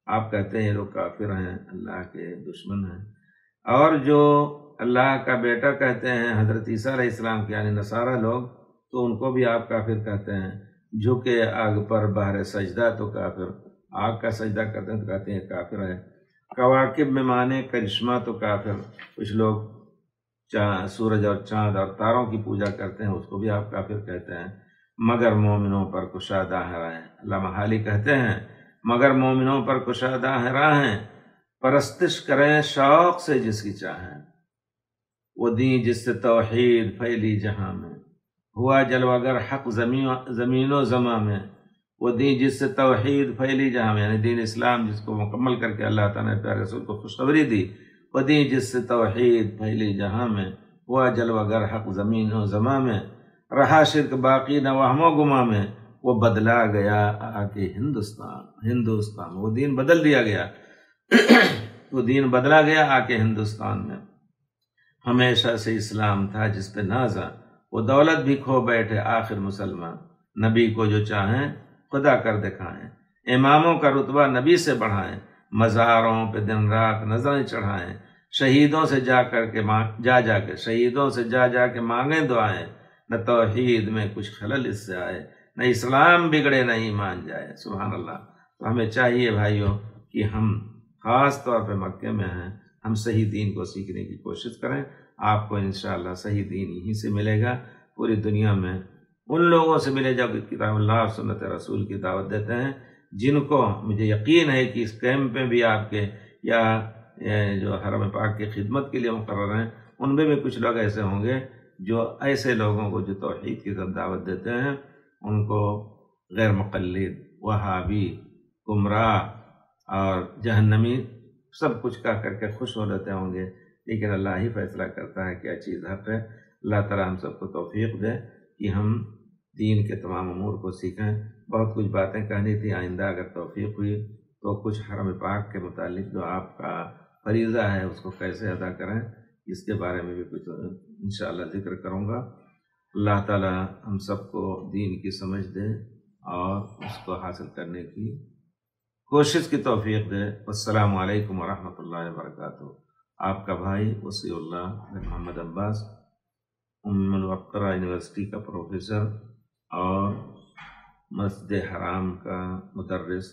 آپ کہتے ہیں یہ لوگ کافر ہیں، اللہ کے دشمن ہیں، اور جو اللہ کا بیٹا کہتے ہیں حضرت عیسیٰ علیہ السلام کے یعنی نصارہ لوگ، تو ان کو بھی آپ کافر کہتے ہیں۔ جھکے آگ پر بہر سجدہ تو کافر، آگ کا سجدہ کرتے ہیں تو کہتے ہیں کافر ہے۔ کواکب میں مانے کرشمہ تو کافر، کچھ لوگ سورج اور چاند اور تاروں کی پوجا کرتے ہیں، اس کو بھی آپ کافر کہتے ہیں۔ مگر مومنوں پر کشادہ ہے راہیں، علامہ حالی کہتے ہیں مگر مومنوں پر کشادہ ہے راہیں، پرستش کریں شوق سے جس کی چاہیں، وہ دین جس سے توحید پھیلی جہاں میں، ہوا جلوہ گر حق زمین و زماں میں، وہ دین جس سے توحید پھیلی جہاں میں، یعنی دین اسلام جس کو مکمل کر کے اللہ تعالیٰ نے پیارے رسول کو خوشخبری دی، وہ دین جس سے توحید پھیلی جہاں میں، ہوا جلوہ گر حق زمین و زماں میں، رہا شرک باقی نہ وہم و گما میں، وہ بدلا گیا آ کے ہندوستان، وہ دین بدل دیا گیا وہ دین بدلا گیا آ کے ہندوستان میں۔ ہمیشہ سے اسلام تھا جس پہ نازا، وہ دولت بھی کھو بیٹھے آخر مسلمان، نبی کو جو چاہیں خدا کر دکھائیں، اماموں کا رتبہ نبی سے بڑھائیں، مزاروں پہ دن رات نظریں چڑھائیں، شہیدوں سے جا کے شہیدوں سے جا کے مانگیں دعائیں، نہ توحید میں کچھ خلل اس سے آئے، نہ اسلام بگڑے نہ ایمان جائے۔ سبحان اللہ۔ تو ہمیں چاہیے بھائیوں کہ ہم خاص طور پہ مکے میں ہیں، ہم صحیح دین کو سیکھنے کی کوشش کریں۔ آپ کو انشاءاللہ صحیح دین یہیں سے ملے گا، پوری دنیا میں ان لوگوں سے ملے جو کتاب اللہ اور سنت رسول کی دعوت دیتے ہیں، جن کو مجھے یقین ہے کہ اس کیمپ میں بھی آپ کے یا جو حرم پاک کی خدمت کے لیے مقرر ہیں، ان میں بھی کچھ لوگ ایسے ہوں گے جو ایسے لوگوں کو جو توحید کی طرف دعوت دیتے ہیں، ان کو غیر مقلد، وہابی، گمراہ اور جہنمی سب کچھ کہہ کر کے خوش ہو لیتے ہوں گے، لیکن اللہ ہی فیصلہ کرتا ہے کیا چیز حق ہے۔ اللہ تعالیٰ ہم سب کو توفیق دے کہ ہم دین کے تمام امور کو سیکھیں۔ بہت کچھ باتیں کہنی تھی، آئندہ اگر توفیق ہوئی تو کچھ حرم پاک کے متعلق جو آپ کا فریضہ ہے اس کو کیسے ادا کریں، اس کے بارے میں بھی کچھ انشاءاللہ ذکر کروں گا۔ اللہ تعالیٰ ہم سب کو دین کی سمجھ دے اور اس کو حاصل کرنے کی کوشش کی توفیق دے۔ السلام علیکم ورحمۃ اللہ وبرکاتہ۔ آپ کا بھائی وصی اللہ محمد عباس، الوقرہ یونیورسٹی کا پروفیسر اور مسجد حرام کا مدرس،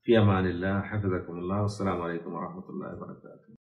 فی امان اللہ، حفظکم اللہ۔ السلام علیکم ورحمۃ اللہ وبرکاتہ۔